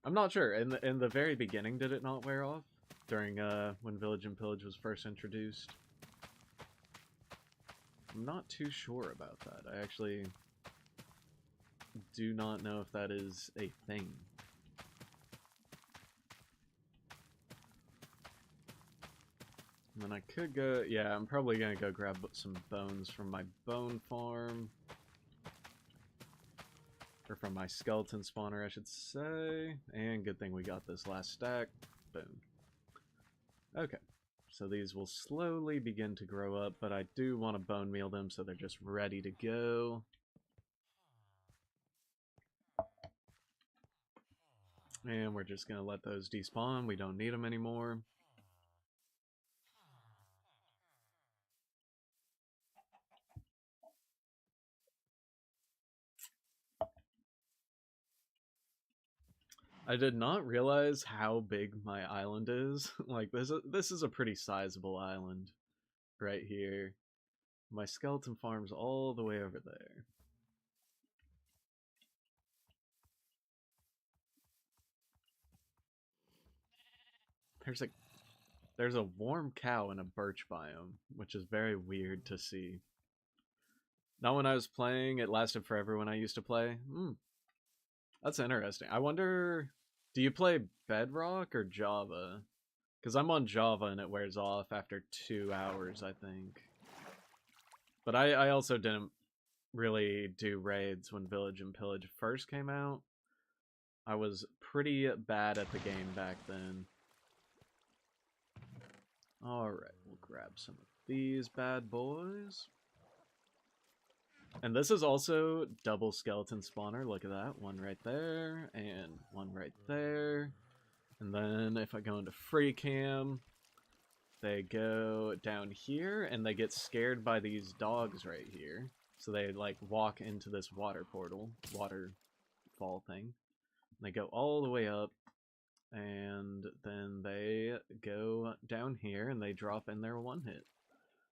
I'm not sure. In the very beginning, did it not wear off? During when Village and Pillage was first introduced? I'm not too sure about that. I actually do not know if that is a thing. And then I could go... Yeah, I'm probably gonna go grab some bones from my bone farm. Or from my skeleton spawner, I should say. And good thing we got this last stack. Boom. Okay. So these will slowly begin to grow up, but I do want to bone meal them so they're just ready to go. And we're just going to let those despawn. We don't need them anymore. I did not realize how big my island is. Like, this is a pretty sizable island right here. My skeleton farm's all the way over there. There's a warm cow in a birch biome, which is very weird to see. Not when I was playing, it lasted forever when I used to play. That's interesting. I wonder, do you play Bedrock or Java? Because I'm on Java and it wears off after 2 hours, I think. But I also didn't really do raids when Village and Pillage first came out. I was pretty bad at the game back then. Alright, we'll grab some of these bad boys. And this is also double skeleton spawner. Look at that. One right there, and one right there. And then if I go into free cam, they go down here, and they get scared by these dogs right here. So they, like, walk into this water portal, waterfall thing. And they go all the way up, and then they go down here, and they drop in their one hit.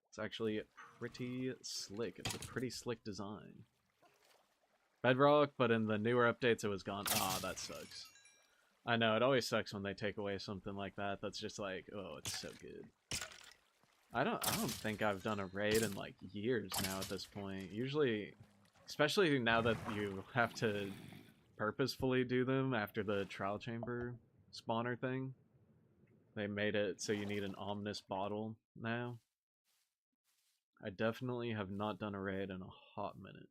It's actually pretty slick. It's a pretty slick design. Bedrock, but in the newer updates it was gone. Ah, that sucks. I know, it always sucks when they take away something like that. That's just like, oh, it's so good. I don't think I've done a raid in like years now at this point. Usually, especially now that you have to purposefully do them after the trial chamber spawner thing. They made it so you need an ominous bottle now. I definitely have not done a raid in a hot minute.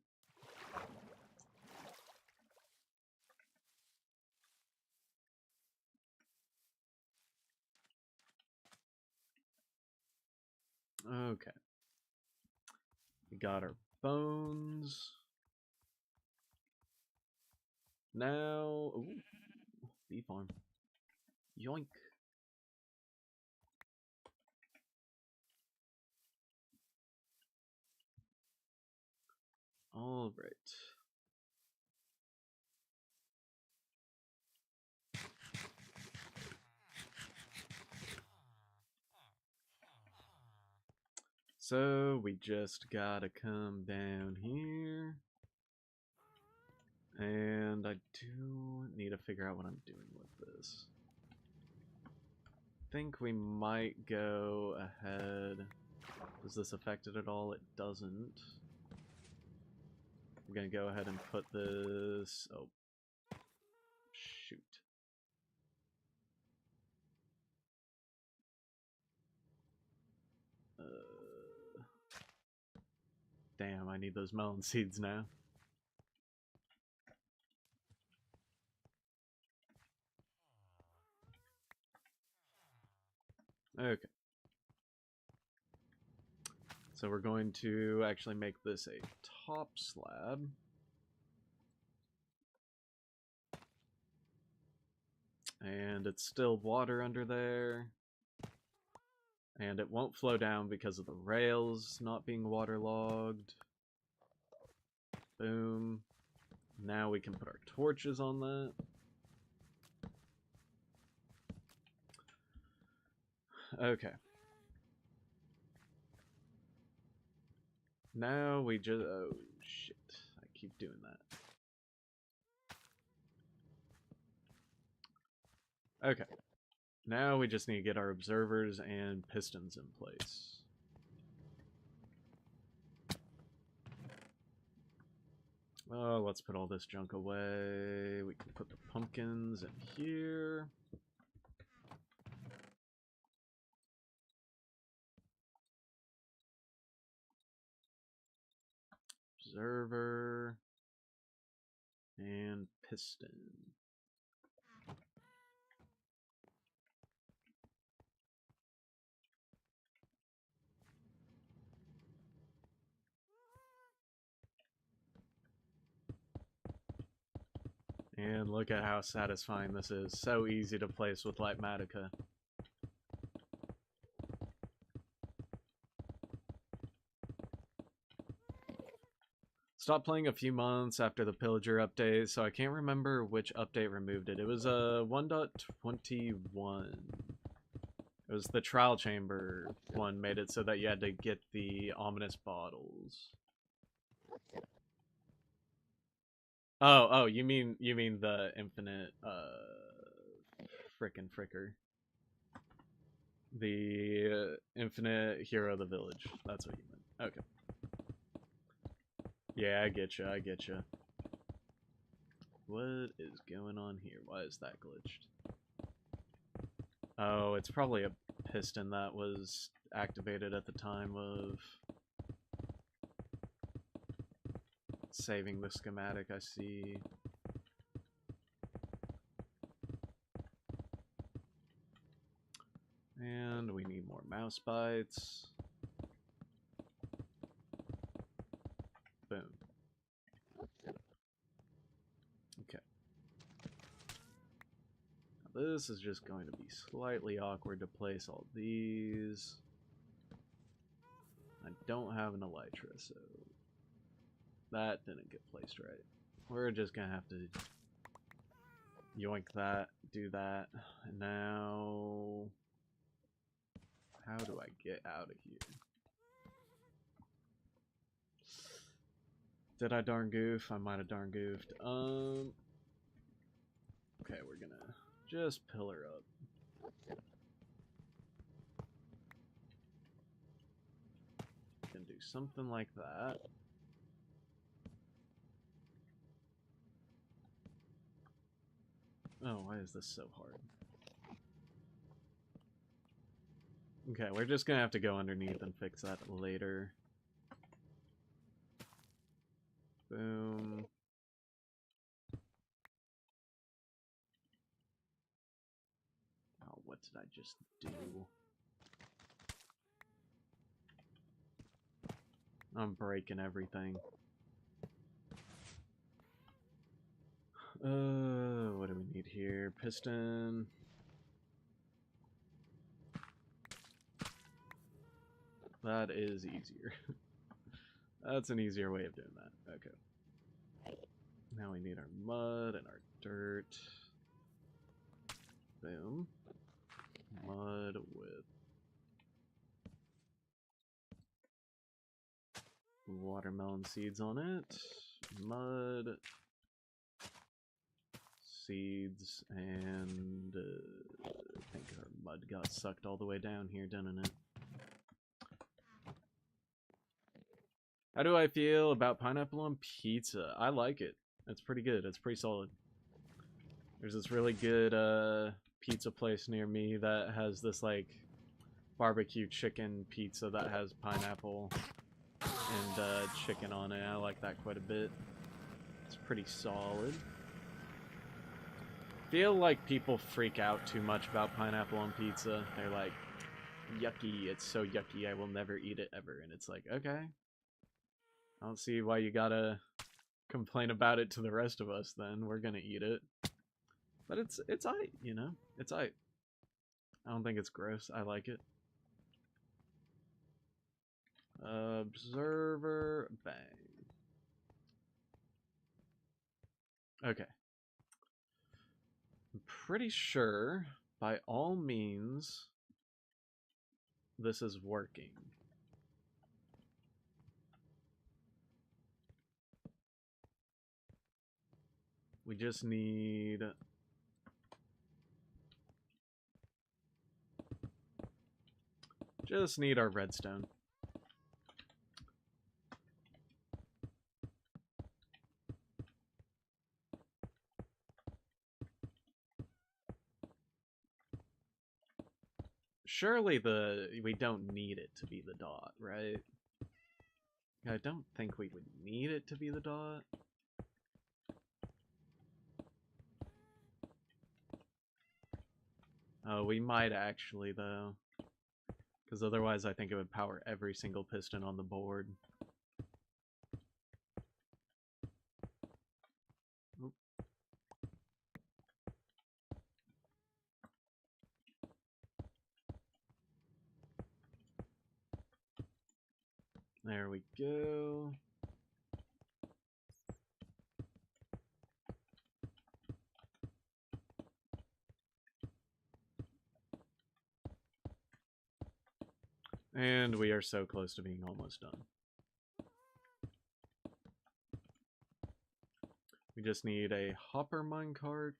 Okay. We got our bones. Now, ooh, bee farm. Yoink. All right. So we just gotta come down here. And I do need to figure out what I'm doing with this. I think we might go ahead. Does this affect it at all? It doesn't. We're gonna go ahead and put this... Oh. Shoot. Damn, I need those melon seeds now. Okay. So we're going to actually make this a top slab. And it's still water under there. And it won't flow down because of the rails not being waterlogged. Boom. Now we can put our torches on that. Okay. Now we just... Oh, shit. I keep doing that. Okay. Now we just need to get our observers and pistons in place. Oh, let's put all this junk away. We can put the pumpkins in here. Observer. And piston. And look at how satisfying this is. So easy to place with Lightmatica. Stopped playing a few months after the Pillager update, so I can't remember which update removed it. It was 1.21. It was the trial chamber one made it so that you had to get the ominous bottles. Oh, you mean the infinite frickin' fricker. The infinite hero of the village. That's what you meant. Okay. Yeah, I get you. What is going on here? Why is that glitched? Oh, it's probably a piston that was activated at the time of saving the schematic, I see. And we need more mouse bites. Boom. Okay. Now this is just going to be slightly awkward to place all these. I don't have an elytra, so that didn't get placed right. We're just gonna have to yoink that, do that, and now how do I get out of here? Did I darn goof? I might have darn goofed. Okay, we're gonna just pillar up. Can do something like that. Oh, why is this so hard? Okay, we're just gonna have to go underneath and fix that later. Boom. Oh, what did I just do? I'm breaking everything. What do we need here? Piston. That is easier. That's an easier way of doing that. Okay. Now we need our mud and our dirt. Boom. Mud with watermelon seeds on it. Mud. Seeds. And I think our mud got sucked all the way down here, didn't it? How do I feel about pineapple on pizza? I like it. It's pretty good. It's pretty solid. There's this really good pizza place near me that has this like barbecue chicken pizza that has pineapple and chicken on it. I like that quite a bit. It's pretty solid. Feel like people freak out too much about pineapple on pizza. They're like, yucky, it's so yucky, I will never eat it ever. And it's like, okay. I don't see why you gotta complain about it to the rest of us then. We're gonna eat it. But it's aight, you know? It's aight. I don't think it's gross. I like it. Observer, bang. Okay. I'm pretty sure, by all means, this is working. We just need... our redstone. Surely we don't need it to be the dot, right? I don't think we would need it to be the dot. Oh, we might actually, though. Because otherwise I think it would power every single piston on the board. Oop. There we go. And we are so close to being almost done. We just need a hopper minecart.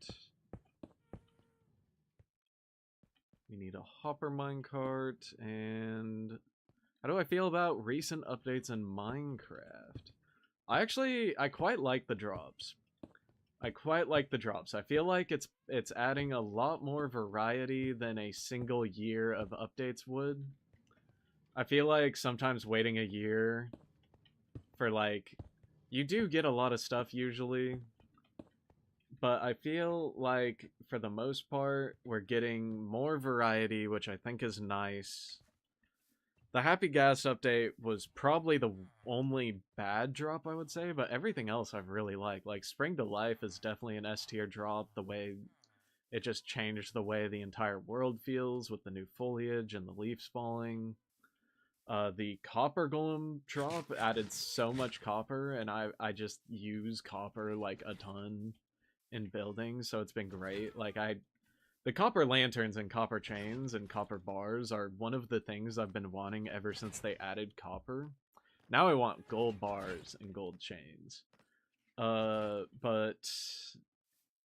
We need a hopper minecart, and how do I feel about recent updates in Minecraft? I quite like the drops. I quite like the drops. I feel like it's adding a lot more variety than a single year of updates would. I feel like sometimes waiting a year for like you do get a lot of stuff usually, but I feel like for the most part we're getting more variety, which I think is nice. The Happy Gas update was probably the only bad drop, I would say, but everything else I've really liked. Like, Spring to Life is definitely an S tier drop, the way it just changed the way the entire world feels with the new foliage and the leaves falling. The Copper Golem drop added so much copper, and I just use copper, like, a ton in building, so it's been great. Like, the copper lanterns and copper chains and copper bars are one of the things I've been wanting ever since they added copper. Now I want gold bars and gold chains. But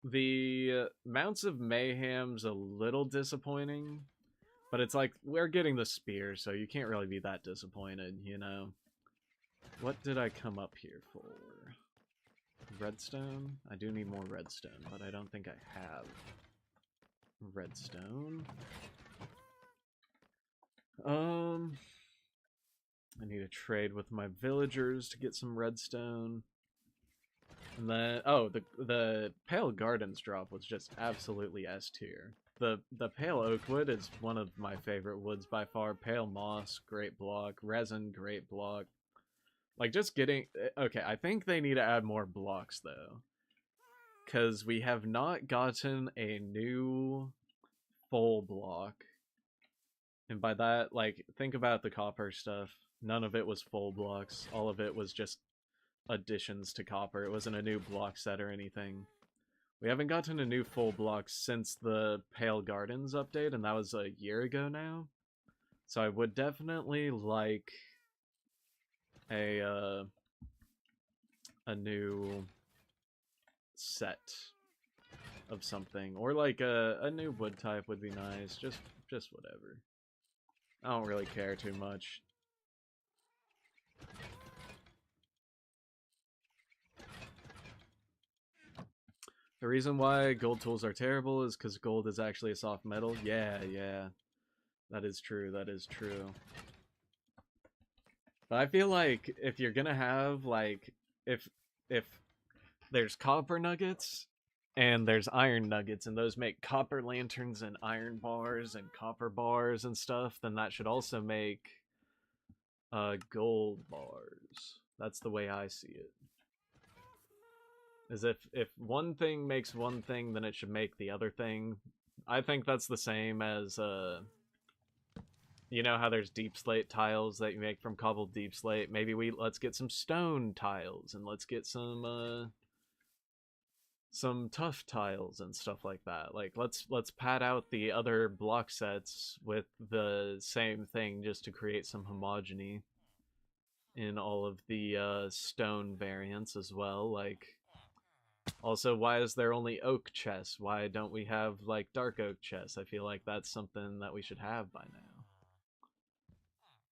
the Mounts of Mayhem's a little disappointing. But it's like, we're getting the spear, so you can't really be that disappointed, you know? What did I come up here for? Redstone? I do need more redstone, but I don't think I have redstone. I need to trade with my villagers to get some redstone. And then, oh, the Pale Gardens drop was just absolutely S tier. The Pale Oakwood is one of my favorite woods by far. Pale Moss, great block. Resin, great block. Like, just getting... Okay, I think they need to add more blocks, though. Because we have not gotten a new full block. And by that, like, think about the copper stuff. None of it was full blocks. All of it was just additions to copper. It wasn't a new block set or anything. We haven't gotten a new full block since the Pale Gardens update, and that was a year ago now. So I would definitely like a new set of something, or like a new wood type would be nice. Just whatever. I don't really care too much. The reason why gold tools are terrible is because gold is actually a soft metal. Yeah. That is true, that is true. But I feel like if you're gonna have, like, if there's copper nuggets and there's iron nuggets, and those make copper lanterns and iron bars and copper bars and stuff, then that should also make gold bars. That's the way I see it. Is if one thing makes one thing, then it should make the other thing. I think that's the same as you know how there's deep slate tiles that you make from cobbled deep slate. Maybe let's get some stone tiles, and let's get some tough tiles and stuff like that. Like, let's pad out the other block sets with the same thing just to create some homogeny in all of the stone variants as well. Like, also, why is there only oak chests? Why don't we have, like, dark oak chests? I feel like that's something that we should have by now.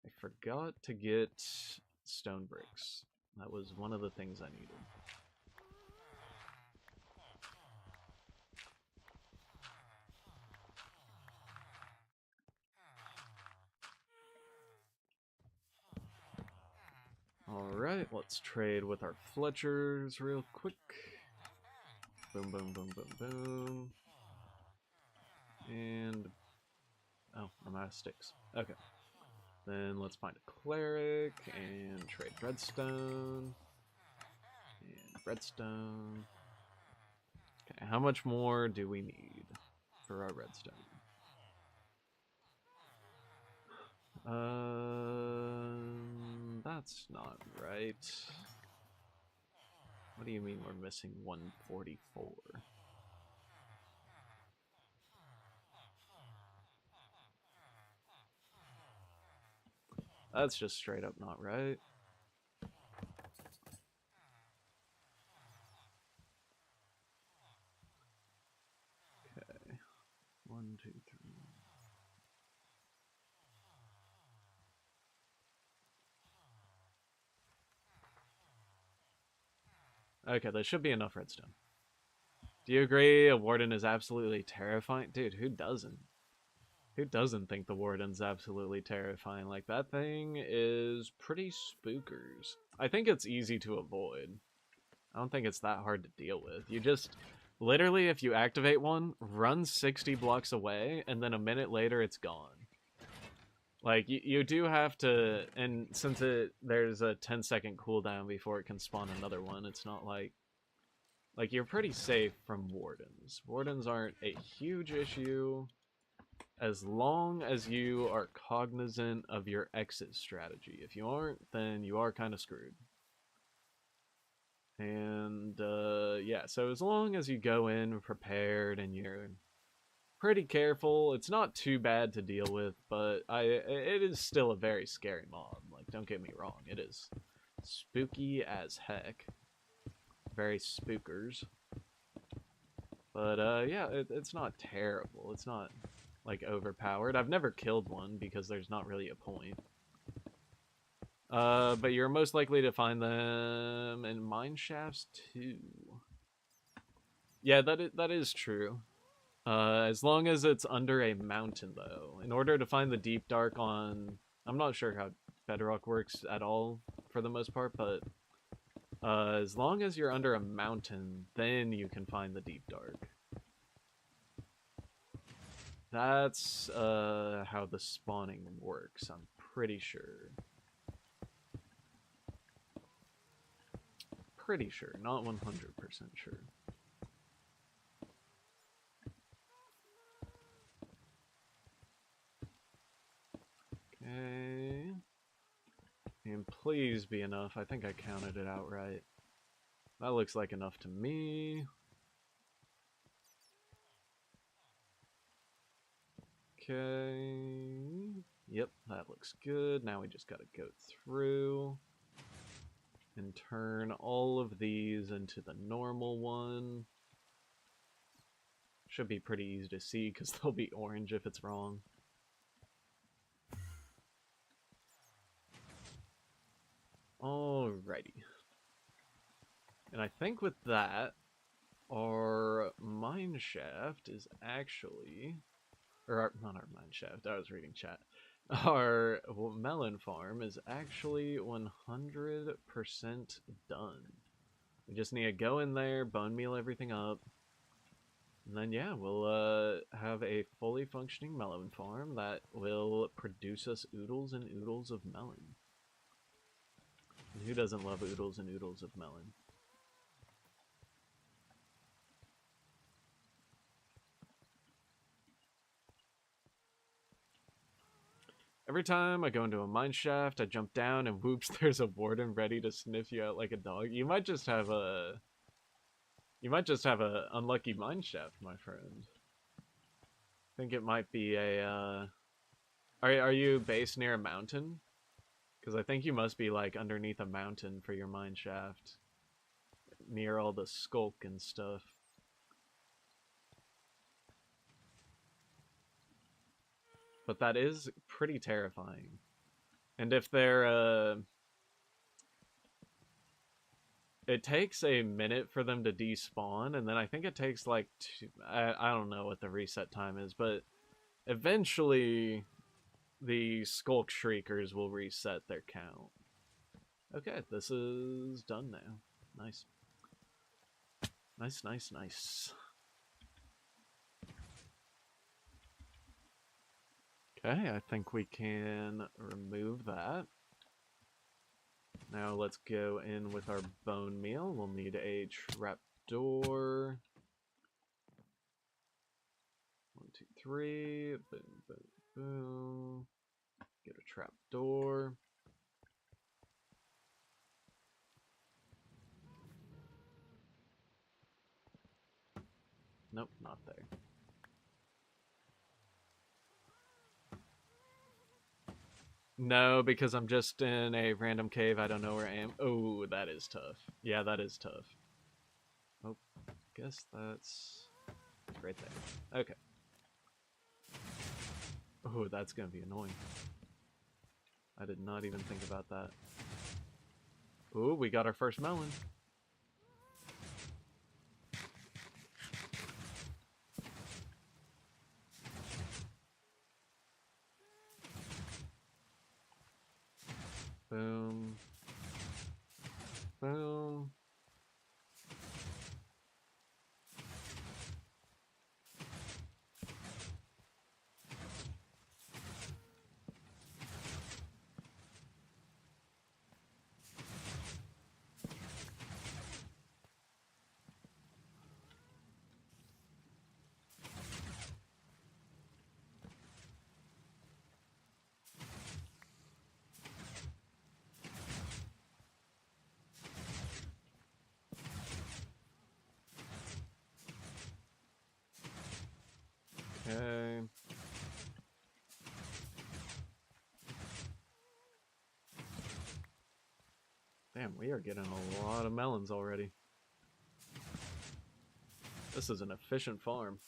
I forgot to get stone bricks. That was one of the things I needed. Alright, let's trade with our Fletchers real quick. Boom, boom, boom, boom, boom. And... oh, I'm out of sticks. Okay. Then let's find a cleric and trade redstone. And redstone. Okay, how much more do we need for our redstone? That's not right. What do you mean we're missing 144? That's just straight up not right. Okay. 1, 2, 3. Okay, there should be enough redstone. Do you agree a warden is absolutely terrifying? Dude, who doesn't? Who doesn't think the warden's absolutely terrifying? Like, that thing is pretty spookers. I think it's easy to avoid. I don't think it's that hard to deal with. You just, literally, if you activate one, run 60 blocks away, and then a minute later it's gone. Like, you do have to, and since there's a 10-second cooldown before it can spawn another one, it's not like you're pretty safe from wardens. Wardens aren't a huge issue as long as you are cognizant of your exit strategy. If you aren't, then you are kind of screwed. And, yeah, so as long as you go in prepared and you're pretty careful, it's not too bad to deal with, but it is still a very scary mob. Like, don't get me wrong, it is spooky as heck. Very spookers. But, yeah, it's not terrible. It's not, like, overpowered. I've never killed one because there's not really a point. But you're most likely to find them in mine shafts too. Yeah, that is true. As long as it's under a mountain, though. In order to find the deep dark on... I'm not sure how Bedrock works at all, for the most part, but... as long as you're under a mountain, then you can find the deep dark. That's, how the spawning works, I'm pretty sure. Pretty sure, not 100% sure. Okay. And please be enough. I think I counted it out right. That looks like enough to me. Okay. Yep, that looks good. Now we just gotta go through and turn all of these into the normal one. Should be pretty easy to see because they'll be orange if it's wrong. Alrighty. And I think with that, our mine shaft is actually... not our mine shaft, I was reading chat. Our melon farm is actually 100% done. We just need to go in there, bone meal everything up, and then yeah, we'll have a fully functioning melon farm that will produce us oodles and oodles of melon. And who doesn't love oodles and oodles of melon? Every time I go into a mine shaft, I jump down and whoops, there's a warden ready to sniff you out like a dog. You might just have a... You might just have a unlucky mine shaft, my friend. I think it might be a, Are you based near a mountain? Because I think you must be, like, underneath a mountain for your mine shaft. Near all the skulk and stuff. But that is pretty terrifying. And if they're, it takes a minute for them to despawn, and then I think it takes, like, I don't know what the reset time is, but eventually the Skulk Shriekers will reset their count. Okay, this is done now. Nice. Nice, nice, nice. Okay, I think we can remove that. Now let's go in with our bone meal. We'll need a trapdoor. 1, 2, 3. Boom, boom, boom. Get a trapdoor. Nope, not there. No, because I'm just in a random cave. I don't know where I am. Oh, that is tough. Yeah, that is tough. Oh, guess that's right there. Okay. Oh, that's gonna be annoying. I did not even think about that. Ooh, we got our first melon. Boom. Boom. Okay. Damn, we are getting a lot of melons already. This is an efficient farm.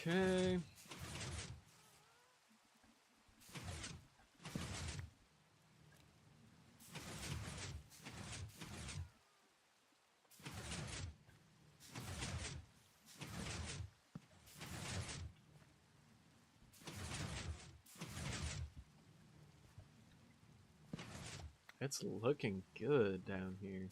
Okay. It's looking good down here.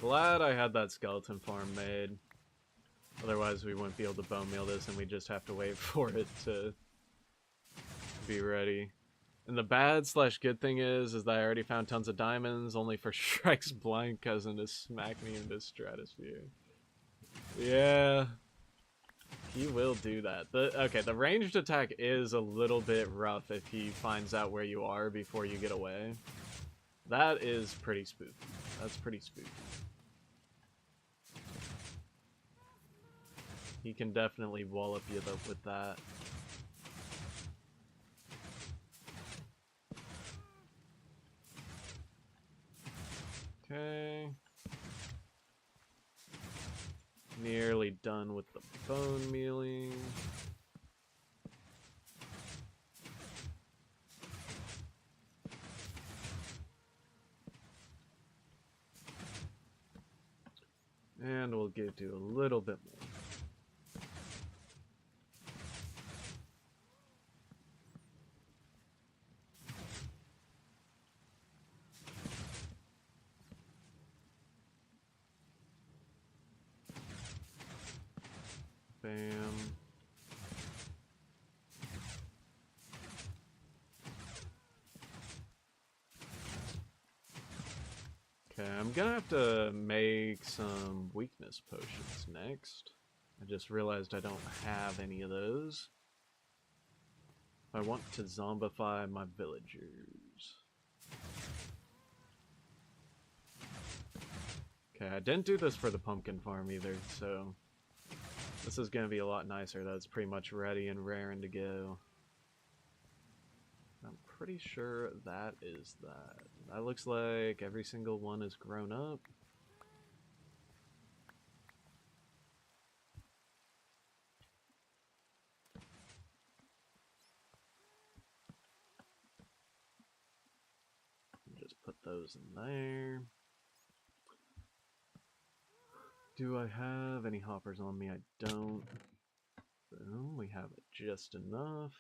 Glad I had that skeleton farm made. Otherwise we wouldn't be able to bone meal this and we just have to wait for it to be ready. And the bad / good thing is that I already found tons of diamonds, only for Shrek's blind cousin to smack me into stratosphere. Yeah. He will do that. Okay, the ranged attack is a little bit rough if he finds out where you are before you get away. That is pretty spooky. That's pretty spooky. He can definitely wallop you up with that. Okay. Nearly done with the bone mealing. And we'll do a little bit more. Bam. Okay, I'm gonna have to make some weakness potions next. I just realized I don't have any of those. I want to zombify my villagers. Okay, I didn't do this for the pumpkin farm either, so this is gonna be a lot nicer. That's pretty much ready and raring to go. I'm pretty sure that is that. That looks like every single one is grown up. Just put those in there. Do I have any hoppers on me? I don't. Boom, we have just enough.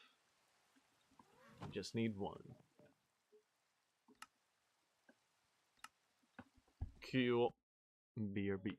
I just need one. Cool. BRB.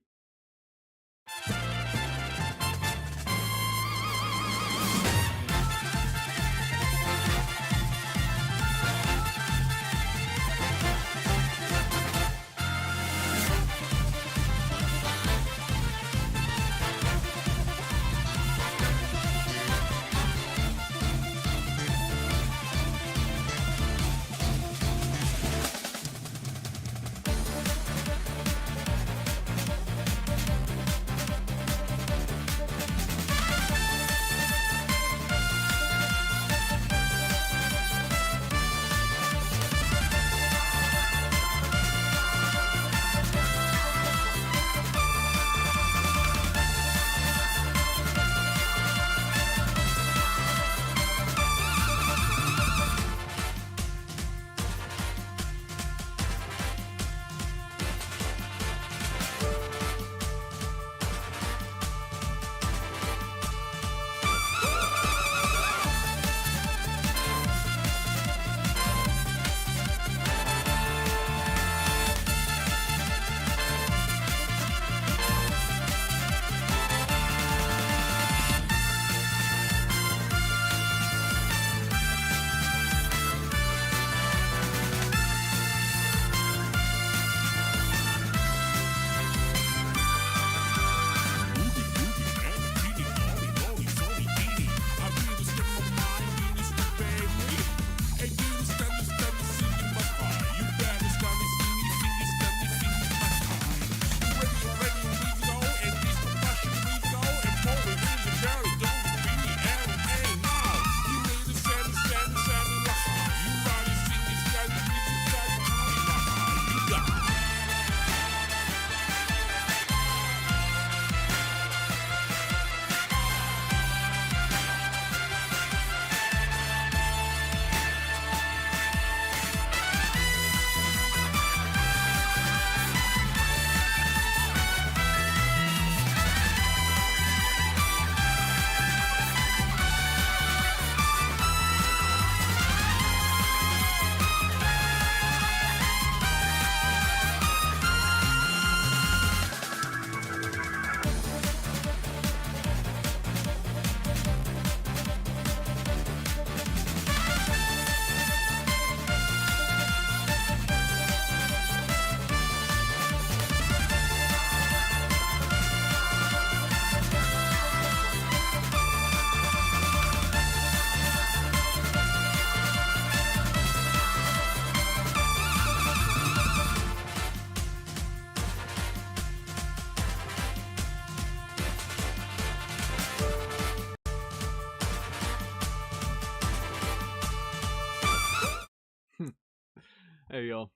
Hey y'all,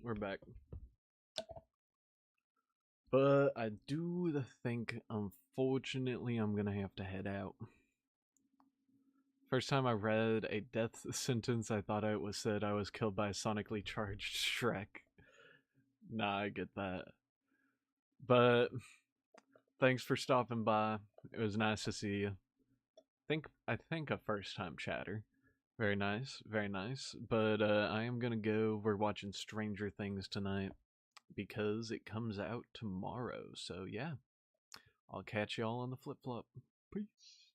we're back. But I do think, unfortunately, I'm gonna have to head out. First time I read a death sentence, I thought it was said I was killed by a sonically charged Shrek. Nah, I get that. But thanks for stopping by. It was nice to see you. I think a first time chatter. Very nice, very nice. But I am gonna go. We're watching Stranger Things tonight because it comes out tomorrow. So yeah, I'll catch y'all on the flip flop. Peace.